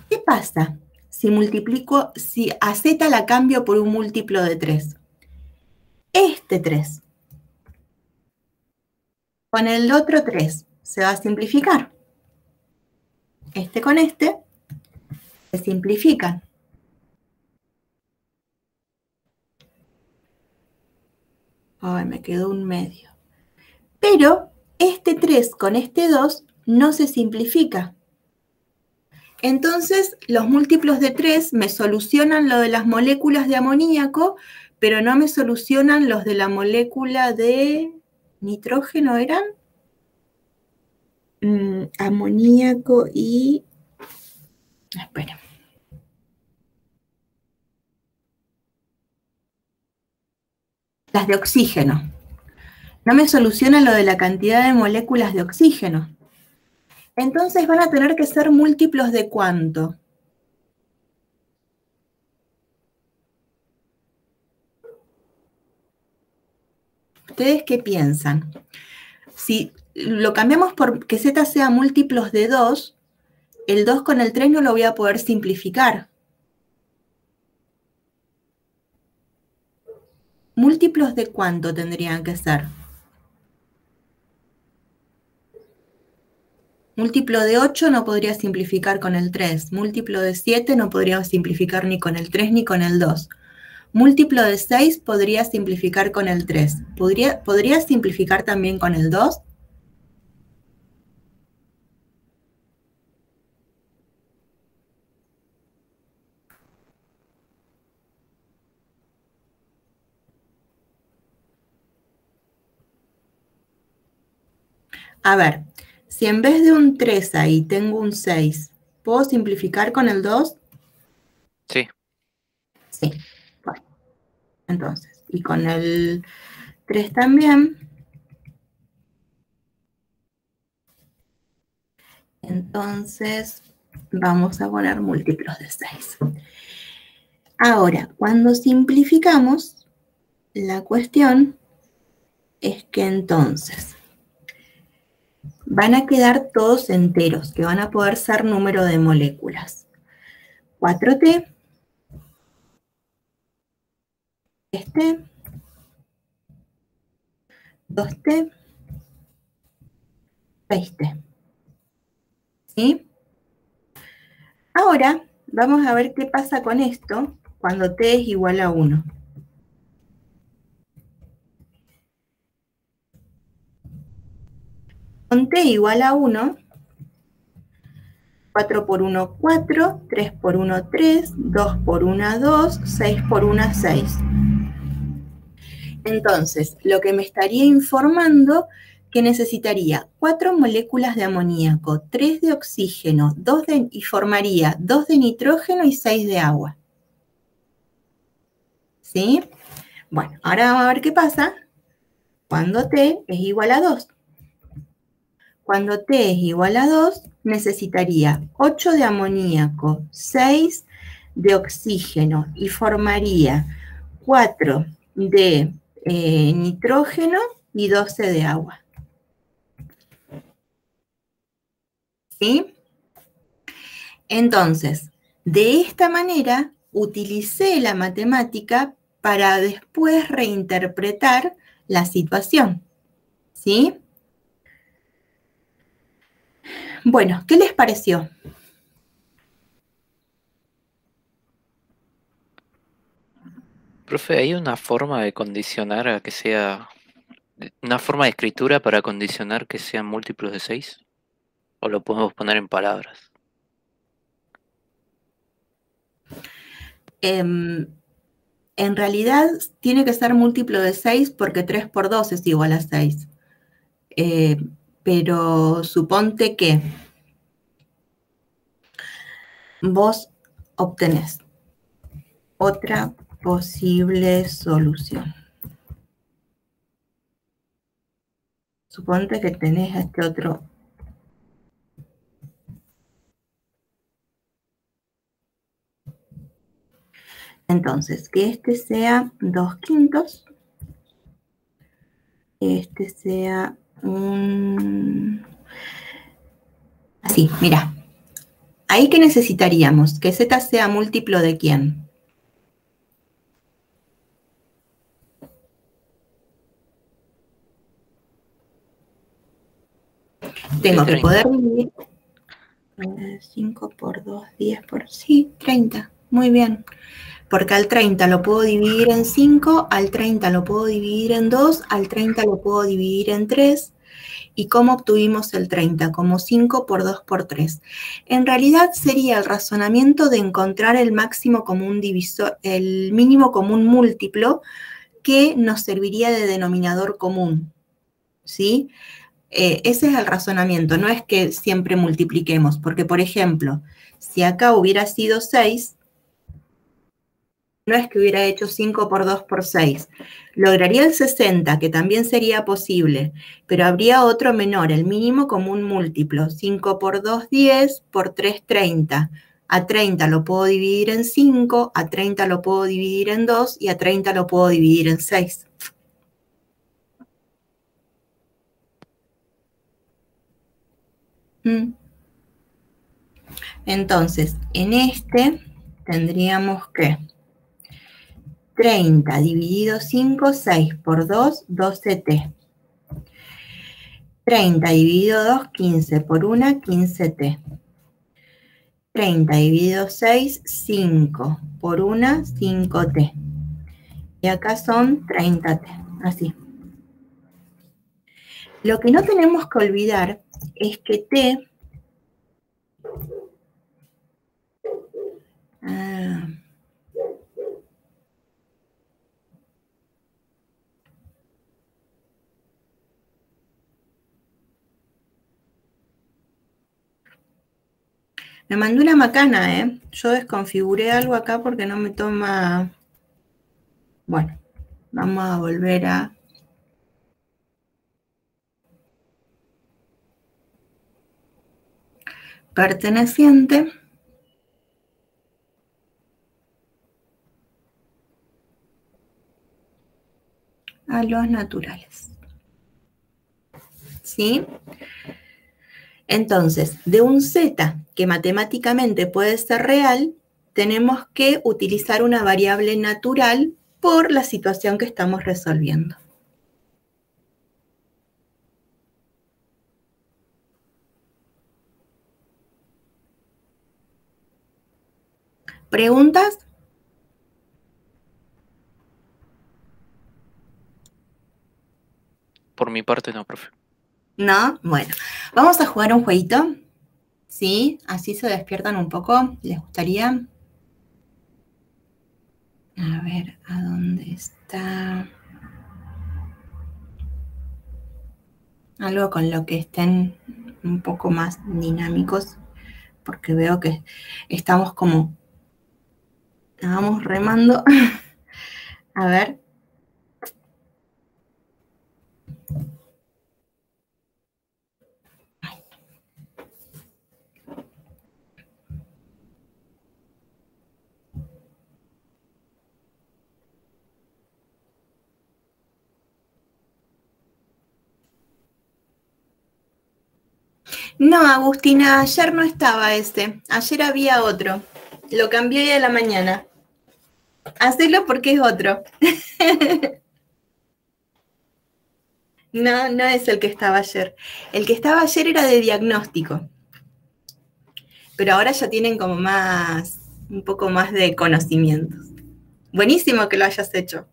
¿Qué pasa si multiplico, si a z la cambio por un múltiplo de 3? Este 3. Con el otro 3 se va a simplificar. Este con este se simplifican. Ay, me quedó un medio. Pero este 3 con este 2 no se simplifica. Entonces, los múltiplos de 3 me solucionan lo de las moléculas de amoníaco, pero no me solucionan los de la molécula de nitrógeno, ¿eran? Amoníaco y... Espera. Las de oxígeno. No me soluciona lo de la cantidad de moléculas de oxígeno. Entonces van a tener que ser múltiplos de ¿cuánto? ¿Ustedes qué piensan? Si lo cambiamos por que z sea múltiplos de 2, el 2 con el 3 no lo voy a poder simplificar. ¿Múltiplos de cuánto tendrían que ser? Múltiplo de 8 no podría simplificar con el 3. Múltiplo de 7 no podría simplificar ni con el 3 ni con el 2. Múltiplo de 6 podría simplificar con el 3. ¿Podría simplificar también con el 2? A ver, si en vez de un 3 ahí tengo un 6, ¿puedo simplificar con el 2? Sí. Sí. Bueno, entonces, y con el 3 también. Entonces, vamos a poner múltiplos de 6. Ahora, cuando simplificamos, la cuestión es que entonces van a quedar todos enteros, que van a poder ser número de moléculas. 4t, 3t, 2t, 6t. ¿Sí? Ahora, vamos a ver qué pasa con esto cuando t es igual a 1. Con t igual a 1, 4 por 1, 4, 3 por 1, 3, 2 por 1, 2, 6 por 1, 6. Entonces, lo que me estaría informando que necesitaría 4 moléculas de amoníaco, 3 de oxígeno, y formaría 2 de nitrógeno y 6 de agua. ¿Sí? Bueno, ahora vamos a ver qué pasa cuando t es igual a 2. Cuando t es igual a 2, necesitaría 8 de amoníaco, 6 de oxígeno y formaría 4 de nitrógeno y 12 de agua. ¿Sí? Entonces, de esta manera, utilicé la matemática para después reinterpretar la situación. ¿Sí? Bueno, ¿qué les pareció? Profe, ¿hay una forma de condicionar a que sea... una forma de escritura para condicionar que sean múltiplos de 6? ¿O lo podemos poner en palabras? En realidad tiene que ser múltiplo de 6 porque 3 por 2 es igual a 6. Pero suponte que vos obtenés otra posible solución. Suponte que tenés este otro. Entonces, que este sea 2/5. Este sea un... Así, mira. Ahí que necesitaríamos que z sea múltiplo de quién. Tengo que 30. poder dividir 5 por 2, 10 por... Sí, 30. Muy bien. Porque al 30 lo puedo dividir en 5, al 30 lo puedo dividir en 2, al 30 lo puedo dividir en 3. ¿Y cómo obtuvimos el 30? Como 5 por 2 por 3. En realidad sería el razonamiento de encontrar el máximo común divisor, el mínimo común múltiplo que nos serviría de denominador común, ¿sí? Ese es el razonamiento, no es que siempre multipliquemos, porque por ejemplo, si acá hubiera sido 6, no es que hubiera hecho 5 por 2 por 6. Lograría el 60, que también sería posible, pero habría otro menor, el mínimo común múltiplo. 5 por 2, 10, por 3, 30. A 30 lo puedo dividir en 5, a 30 lo puedo dividir en 2 y a 30 lo puedo dividir en 6. Entonces, en este tendríamos que 30 dividido 5, 6 por 2, 12t. 30 dividido 2, 15 por 1, 15t. 30 dividido 6, 5 por 1, 5t. Y acá son 30t, así. Lo que no tenemos que olvidar es que t... Me mandó una macana, ¿eh? Yo desconfiguré algo acá porque no me toma... Bueno, vamos a volver a... Perteneciente a los naturales. ¿Sí? Entonces, de un z que matemáticamente puede ser real, tenemos que utilizar una variable natural por la situación que estamos resolviendo. ¿Preguntas? Por mi parte no, profe. No, bueno. Vamos a jugar un jueguito, ¿sí? Así se despiertan un poco. ¿Les gustaría? A ver, ¿a dónde está? Algo con lo que estén un poco más dinámicos, porque veo que estamos como... Estábamos remando. A ver. No, Agustina, ayer no estaba este. Ayer había otro. Lo cambié hoy a la mañana. Hacelo porque es otro. No, no es el que estaba ayer. El que estaba ayer era de diagnóstico. Pero ahora ya tienen como más, un poco más de conocimientos. Buenísimo que lo hayas hecho.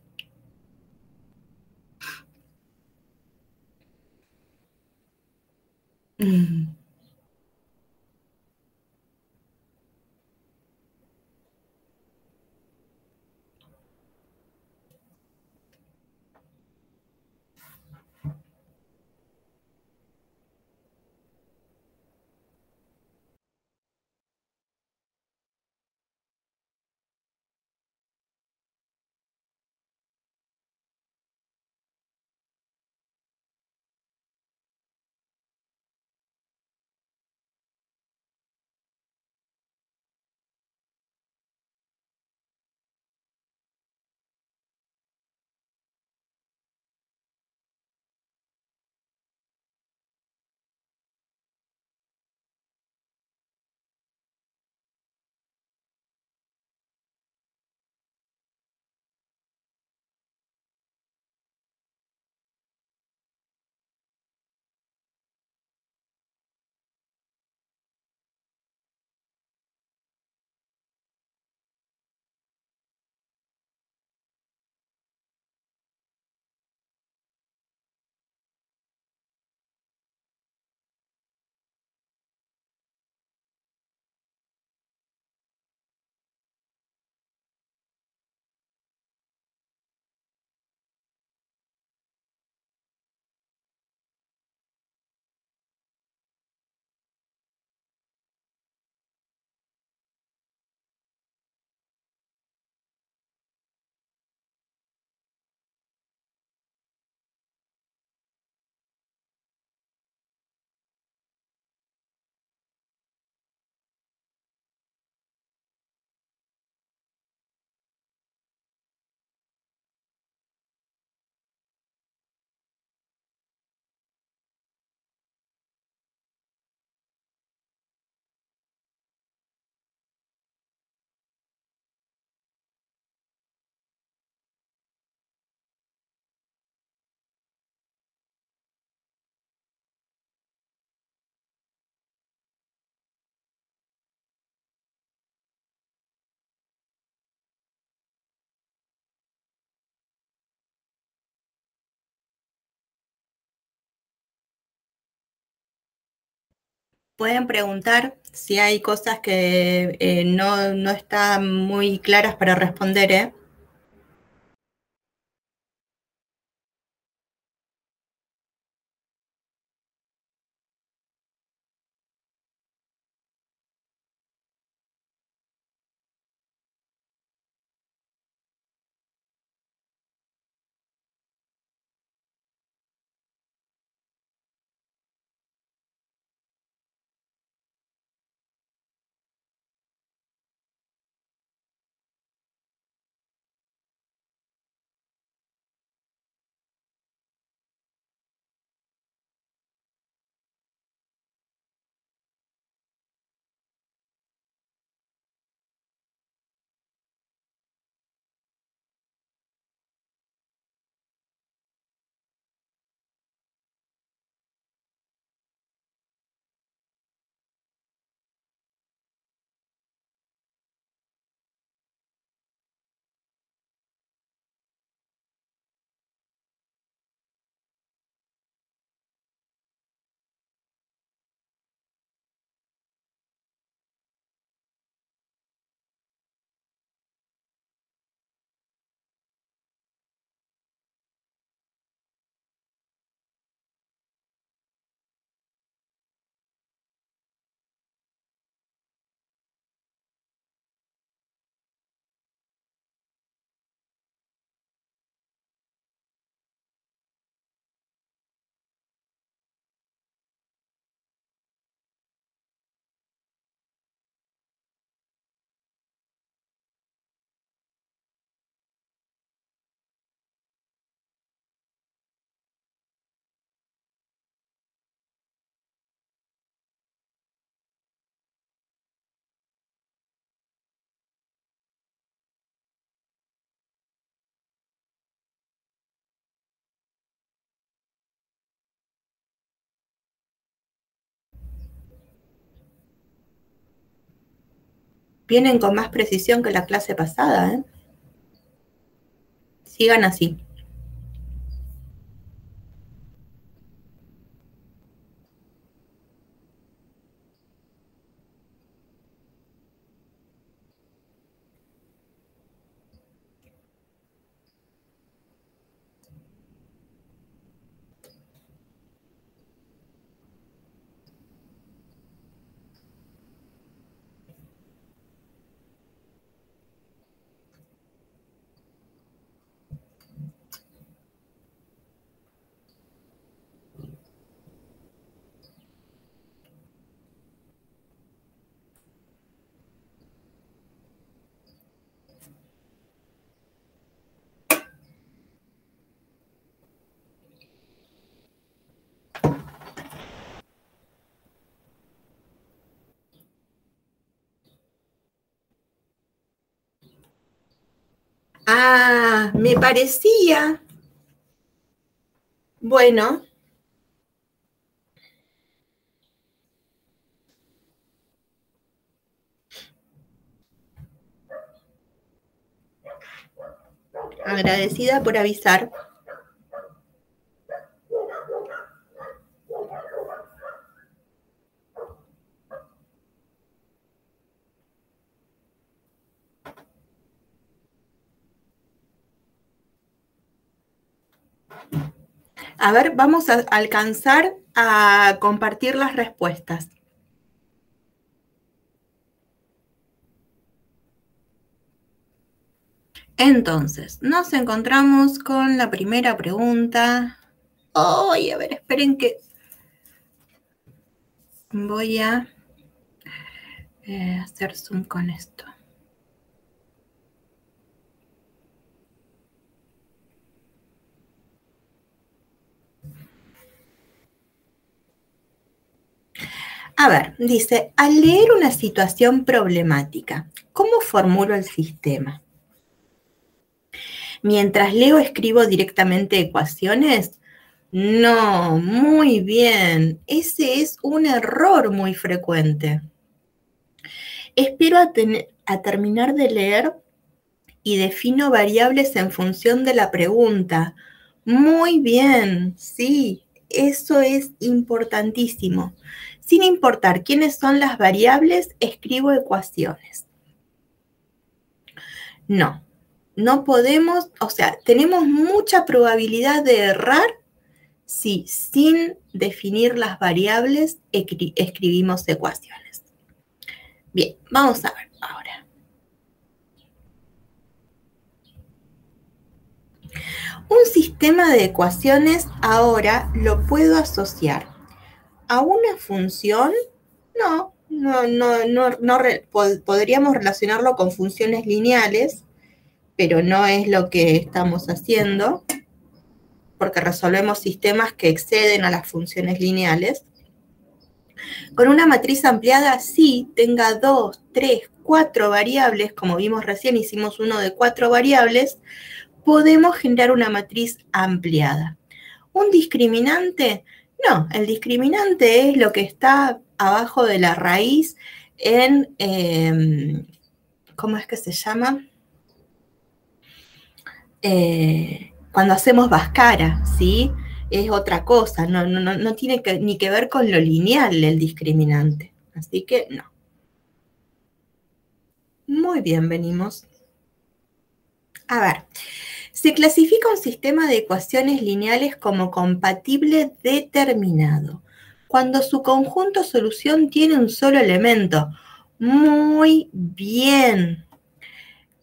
Pueden preguntar si hay cosas que no están muy claras para responder, ¿eh? Vienen con más precisión que la clase pasada, ¿eh? Sigan así. Ah, me parecía. Bueno. Agradecida por avisar. A ver, vamos a alcanzar a compartir las respuestas. Entonces, nos encontramos con la primera pregunta. ¡Ay! A ver, esperen que voy a hacer zoom con esto. A ver, dice, al leer una situación problemática, ¿cómo formulo el sistema? Mientras leo, escribo directamente ecuaciones. No, muy bien. Ese es un error muy frecuente. Espero a terminar de leer y defino variables en función de la pregunta. Muy bien, sí, eso es importantísimo. Sin importar quiénes son las variables, escribo ecuaciones. No, no podemos, o sea, tenemos mucha probabilidad de errar si sin definir las variables escribimos ecuaciones. Bien, vamos a ver ahora. Un sistema de ecuaciones ahora lo puedo asociar a una función. Podríamos relacionarlo con funciones lineales, pero no es lo que estamos haciendo, porque resolvemos sistemas que exceden a las funciones lineales. Con una matriz ampliada, sí, tenga 2, 3, 4 variables, como vimos recién, hicimos uno de 4 variables, podemos generar una matriz ampliada. ¿Un discriminante? No, el discriminante es lo que está abajo de la raíz en, ¿cómo es que se llama? Cuando hacemos Bhaskara, ¿sí? Es otra cosa, no tiene ni que ver con lo lineal el discriminante. Así que no. Muy bien, venimos. A ver, se clasifica un sistema de ecuaciones lineales como compatible determinado cuando su conjunto solución tiene un solo elemento. Muy bien.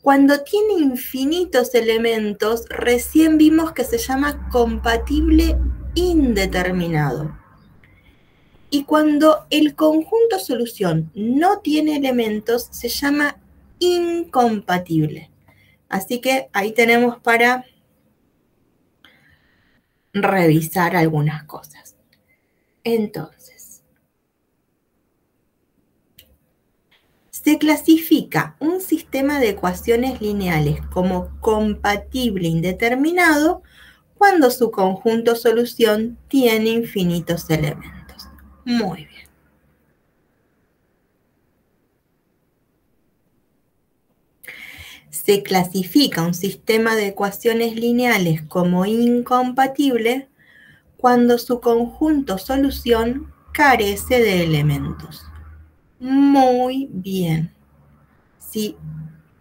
Cuando tiene infinitos elementos, recién vimos que se llama compatible indeterminado. Y cuando el conjunto solución no tiene elementos, se llama incompatible. Así que ahí tenemos para revisar algunas cosas. Entonces, se clasifica un sistema de ecuaciones lineales como compatible indeterminado cuando su conjunto solución tiene infinitos elementos. Muy bien. Se clasifica un sistema de ecuaciones lineales como incompatible cuando su conjunto solución carece de elementos. Muy bien. Si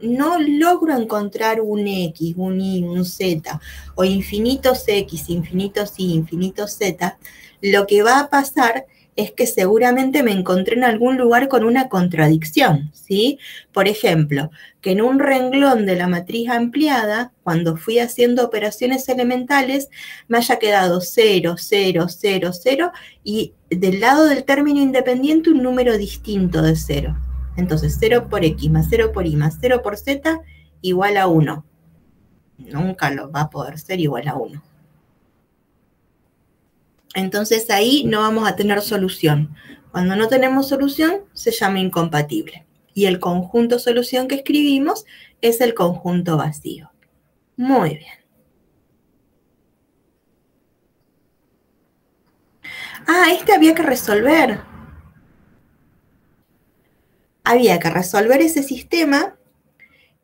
no logro encontrar un X, un Y, un Z, o infinitos X, infinitos Y, infinitos Z, lo que va a pasar es que seguramente me encontré en algún lugar con una contradicción, ¿sí? Por ejemplo, que en un renglón de la matriz ampliada, cuando fui haciendo operaciones elementales, me haya quedado 0, 0, 0, 0, y del lado del término independiente un número distinto de 0. Entonces, 0 por X más 0 por Y más 0 por Z igual a 1. Nunca lo va a poder ser igual a 1. Entonces, ahí no vamos a tener solución. Cuando no tenemos solución, se llama incompatible. Y el conjunto solución que escribimos es el conjunto vacío. Muy bien. Este había que resolver. Había que resolver ese sistema.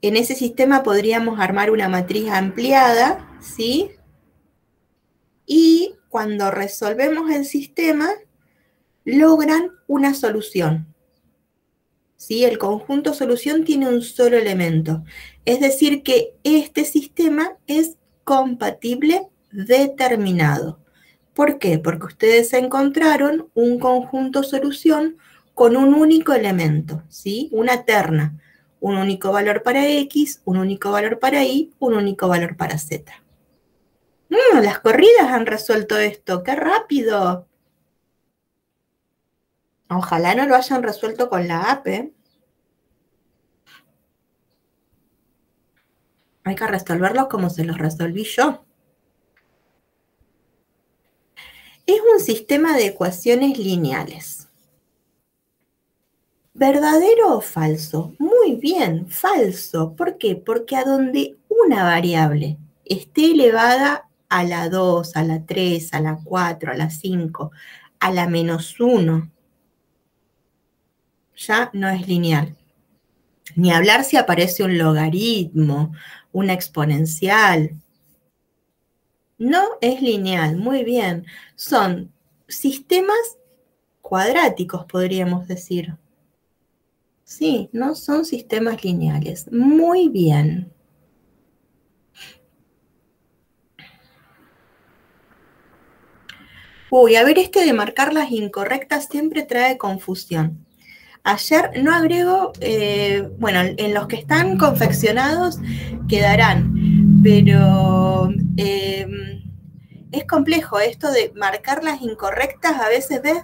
En ese sistema podríamos armar una matriz ampliada, ¿sí? Y cuando resolvemos el sistema, logran una solución. ¿Sí? El conjunto solución tiene un solo elemento. Es decir, que este sistema es compatible determinado. ¿Por qué? Porque ustedes encontraron un conjunto solución con un único elemento, ¿sí? Una terna. Un único valor para X, un único valor para Y, un único valor para Z. Las corridas han resuelto esto. ¡Qué rápido! Ojalá no lo hayan resuelto con la AP. Hay que resolverlos como se los resolví yo. Es un sistema de ecuaciones lineales. ¿Verdadero o falso? Muy bien, falso. ¿Por qué? Porque a donde una variable esté elevada a la 2, a la 3, a la 4, a la 5, a la -1, ya no es lineal. Ni hablar si aparece un logaritmo, una exponencial. No es lineal, muy bien. Son sistemas cuadráticos, podríamos decir. Sí, no son sistemas lineales. Muy bien. Uy, a ver, este de marcar las incorrectas siempre trae confusión. Ayer no agrego, bueno, en los que están confeccionados quedarán, pero es complejo esto de marcar las incorrectas, a veces, ¿ves?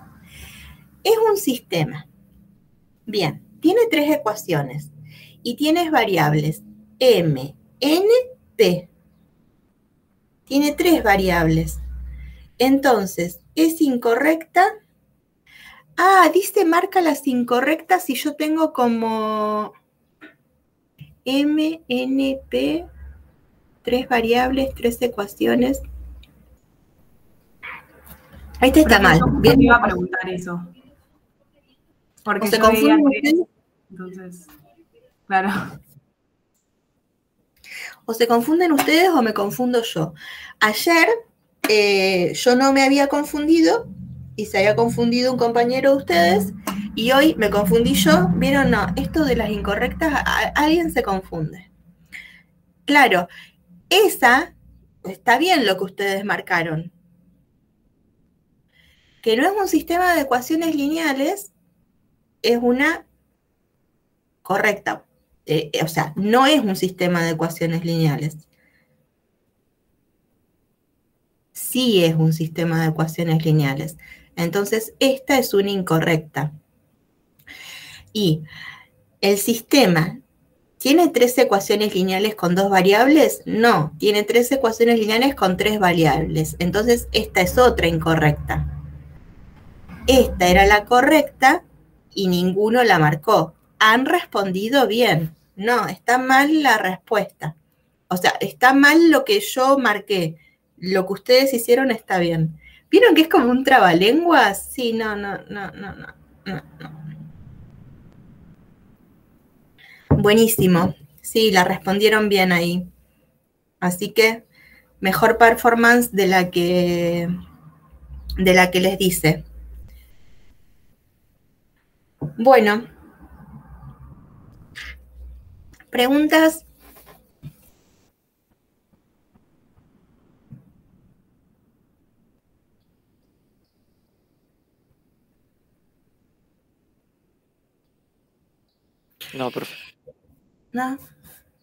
Es un sistema. Bien, tiene 3 ecuaciones y tienes variables m, n, p. Tiene 3 variables. Entonces, es incorrecta. Ah, dice marca las incorrectas y yo tengo como m, n, p, 3 variables, 3 ecuaciones. Este está mal. Yo Bien. iba a preguntar eso. Porque ¿O se yo veía confunden tres, ustedes? entonces, claro. ¿O se confunden ustedes o me confundo yo? Ayer yo no me había confundido y se había confundido un compañero de ustedes y hoy me confundí yo. ¿Vieron? No, esto de las incorrectas, alguien se confunde. Claro, esa está bien lo que ustedes marcaron. Que no es un sistema de ecuaciones lineales, es una correcta. O sea, no es un sistema de ecuaciones lineales. Sí es un sistema de ecuaciones lineales. Entonces, esta es una incorrecta. Y el sistema, ¿tiene 3 ecuaciones lineales con 2 variables? No, tiene 3 ecuaciones lineales con 3 variables. Entonces, esta es otra incorrecta. Esta era la correcta y ninguno la marcó. Han respondido bien. No, está mal la respuesta. O sea, está mal lo que yo marqué. Lo que ustedes hicieron está bien. ¿Vieron que es como un trabalenguas? Sí, no. Buenísimo. Sí, la respondieron bien ahí. Así que mejor performance de la que les dice. Bueno. ¿Preguntas? No, profe. ¿No?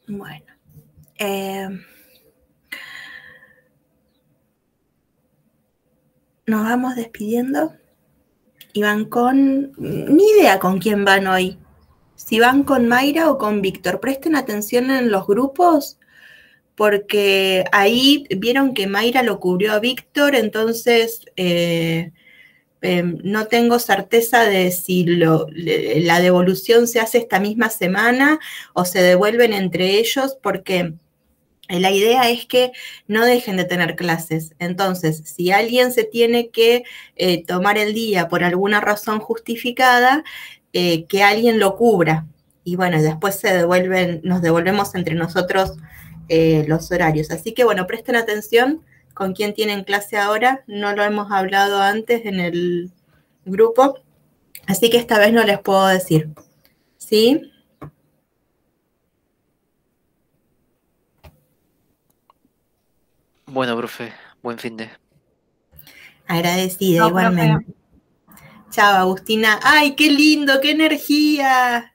Bueno. Nos vamos despidiendo. Y van con... Ni idea con quién van hoy. Si van con Mayra o con Víctor. Presten atención en los grupos, porque ahí vieron que Mayra lo cubrió a Víctor, entonces no tengo certeza de si la devolución se hace esta misma semana o se devuelven entre ellos, porque la idea es que no dejen de tener clases. Entonces, si alguien se tiene que tomar el día por alguna razón justificada, que alguien lo cubra. Y bueno, después nos devolvemos entre nosotros los horarios. Así que bueno, presten atención con quién tienen clase ahora. No lo hemos hablado antes en el grupo, así que esta vez no les puedo decir. ¿Sí? Bueno, profe, buen fin de. Agradecida, No, igualmente. profe. Chao, Agustina. ¡Ay, qué lindo! ¡Qué energía!